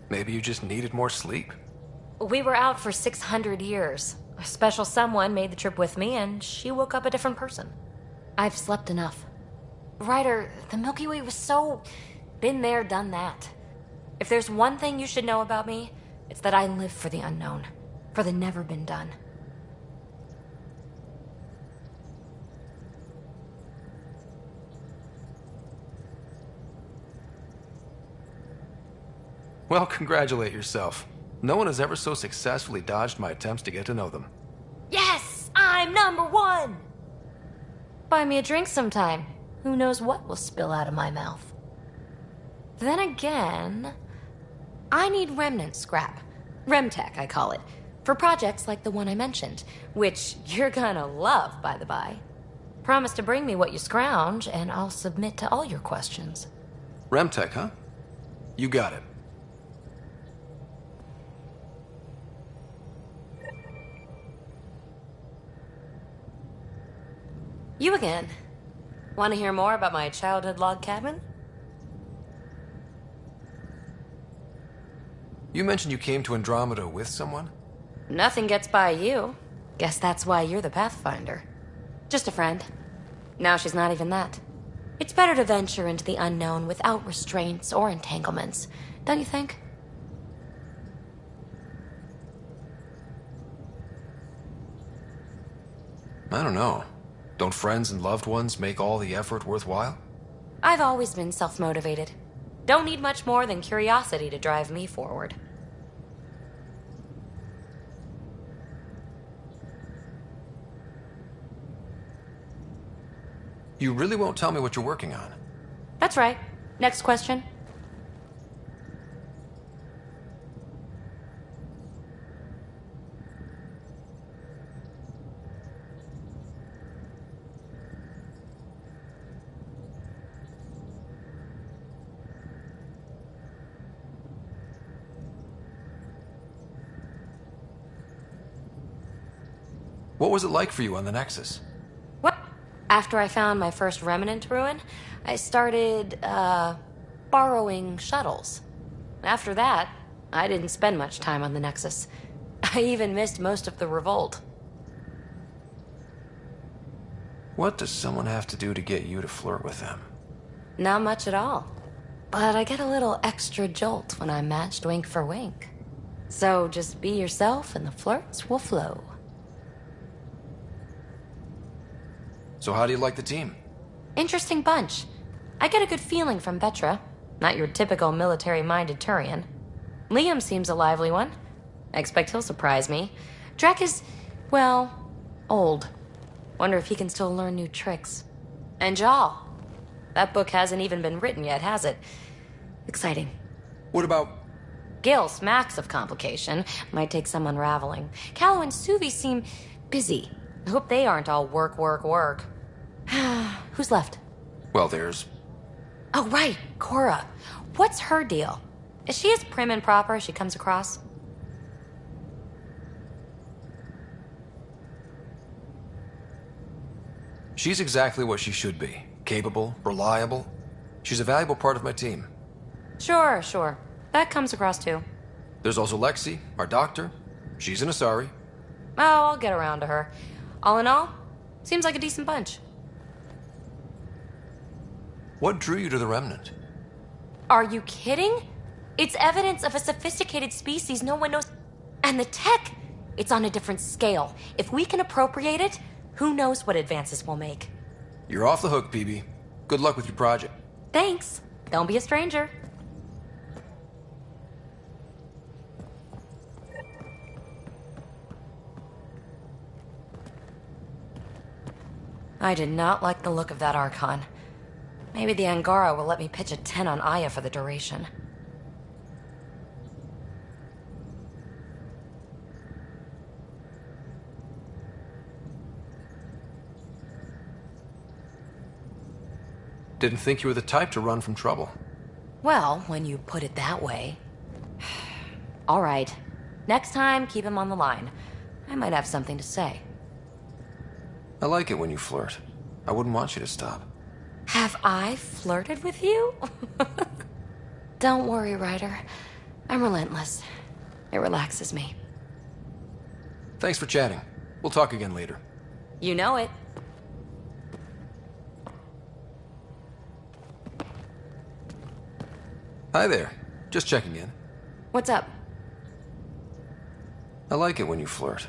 Maybe you just needed more sleep. We were out for 600 years. A special someone made the trip with me, and she woke up a different person. I've slept enough. Ryder, the Milky Way was so... been there, done that. If there's one thing you should know about me, it's that I live for the unknown. For the never been done. Well, congratulate yourself. No one has ever so successfully dodged my attempts to get to know them. Yes! I'm #1! Buy me a drink sometime. Who knows what will spill out of my mouth. Then again, I need remnant scrap. Remtech, I call it. For projects like the one I mentioned, which you're gonna love, by the by. Promise to bring me what you scrounge, and I'll submit to all your questions. Remtech, huh? You got it. You again. Want to hear more about my childhood log cabin? You mentioned you came to Andromeda with someone? Nothing gets by you. Guess that's why you're the Pathfinder. Just a friend. Now she's not even that. It's better to venture into the unknown without restraints or entanglements, don't you think? I don't know. Don't friends and loved ones make all the effort worthwhile? I've always been self-motivated. Don't need much more than curiosity to drive me forward. You really won't tell me what you're working on? That's right. Next question. What was it like for you on the Nexus? What? After I found my first remnant ruin, I started, borrowing shuttles. After that, I didn't spend much time on the Nexus. I even missed most of the revolt. What does someone have to do to get you to flirt with them? Not much at all. But I get a little extra jolt when I'm matched wink for wink. So just be yourself and the flirts will flow. So how do you like the team? Interesting bunch. I get a good feeling from Vetra. Not your typical military-minded Turian. Liam seems a lively one. I expect he'll surprise me. Drek is, well, old. Wonder if he can still learn new tricks. And Jal. That book hasn't even been written yet, has it? Exciting. What about... Gil smacks of complication. Might take some unraveling. Callow and Suvi seem busy. I hope they aren't all work, work, work. Who's left? Well, there's... Oh, right, Cora. What's her deal? Is she as prim and proper as she comes across? She's exactly what she should be. Capable, reliable. She's a valuable part of my team. Sure, sure. That comes across too. There's also Lexi, our doctor. She's an Asari. Oh, I'll get around to her. All in all, seems like a decent bunch. What drew you to the Remnant? Are you kidding? It's evidence of a sophisticated species no one knows. And the tech, it's on a different scale. If we can appropriate it, who knows what advances we'll make. You're off the hook, PB. Good luck with your project. Thanks. Don't be a stranger. I did not like the look of that Archon. Maybe the Angara will let me pitch a 10 on Aya for the duration. Didn't think you were the type to run from trouble. Well, when you put it that way. All right. Next time, keep him on the line. I might have something to say. I like it when you flirt. I wouldn't want you to stop. Have I flirted with you? Don't worry, Ryder. I'm relentless. It relaxes me. Thanks for chatting. We'll talk again later. You know it. Hi there. Just checking in. What's up? I like it when you flirt.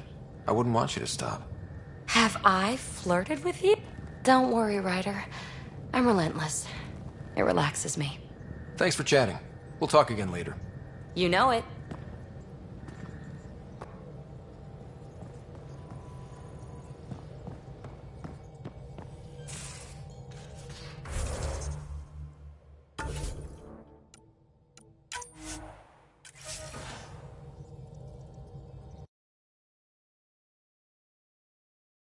I wouldn't want you to stop. Have I flirted with you? Don't worry, Ryder. I'm relentless. It relaxes me. Thanks for chatting. We'll talk again later. You know it.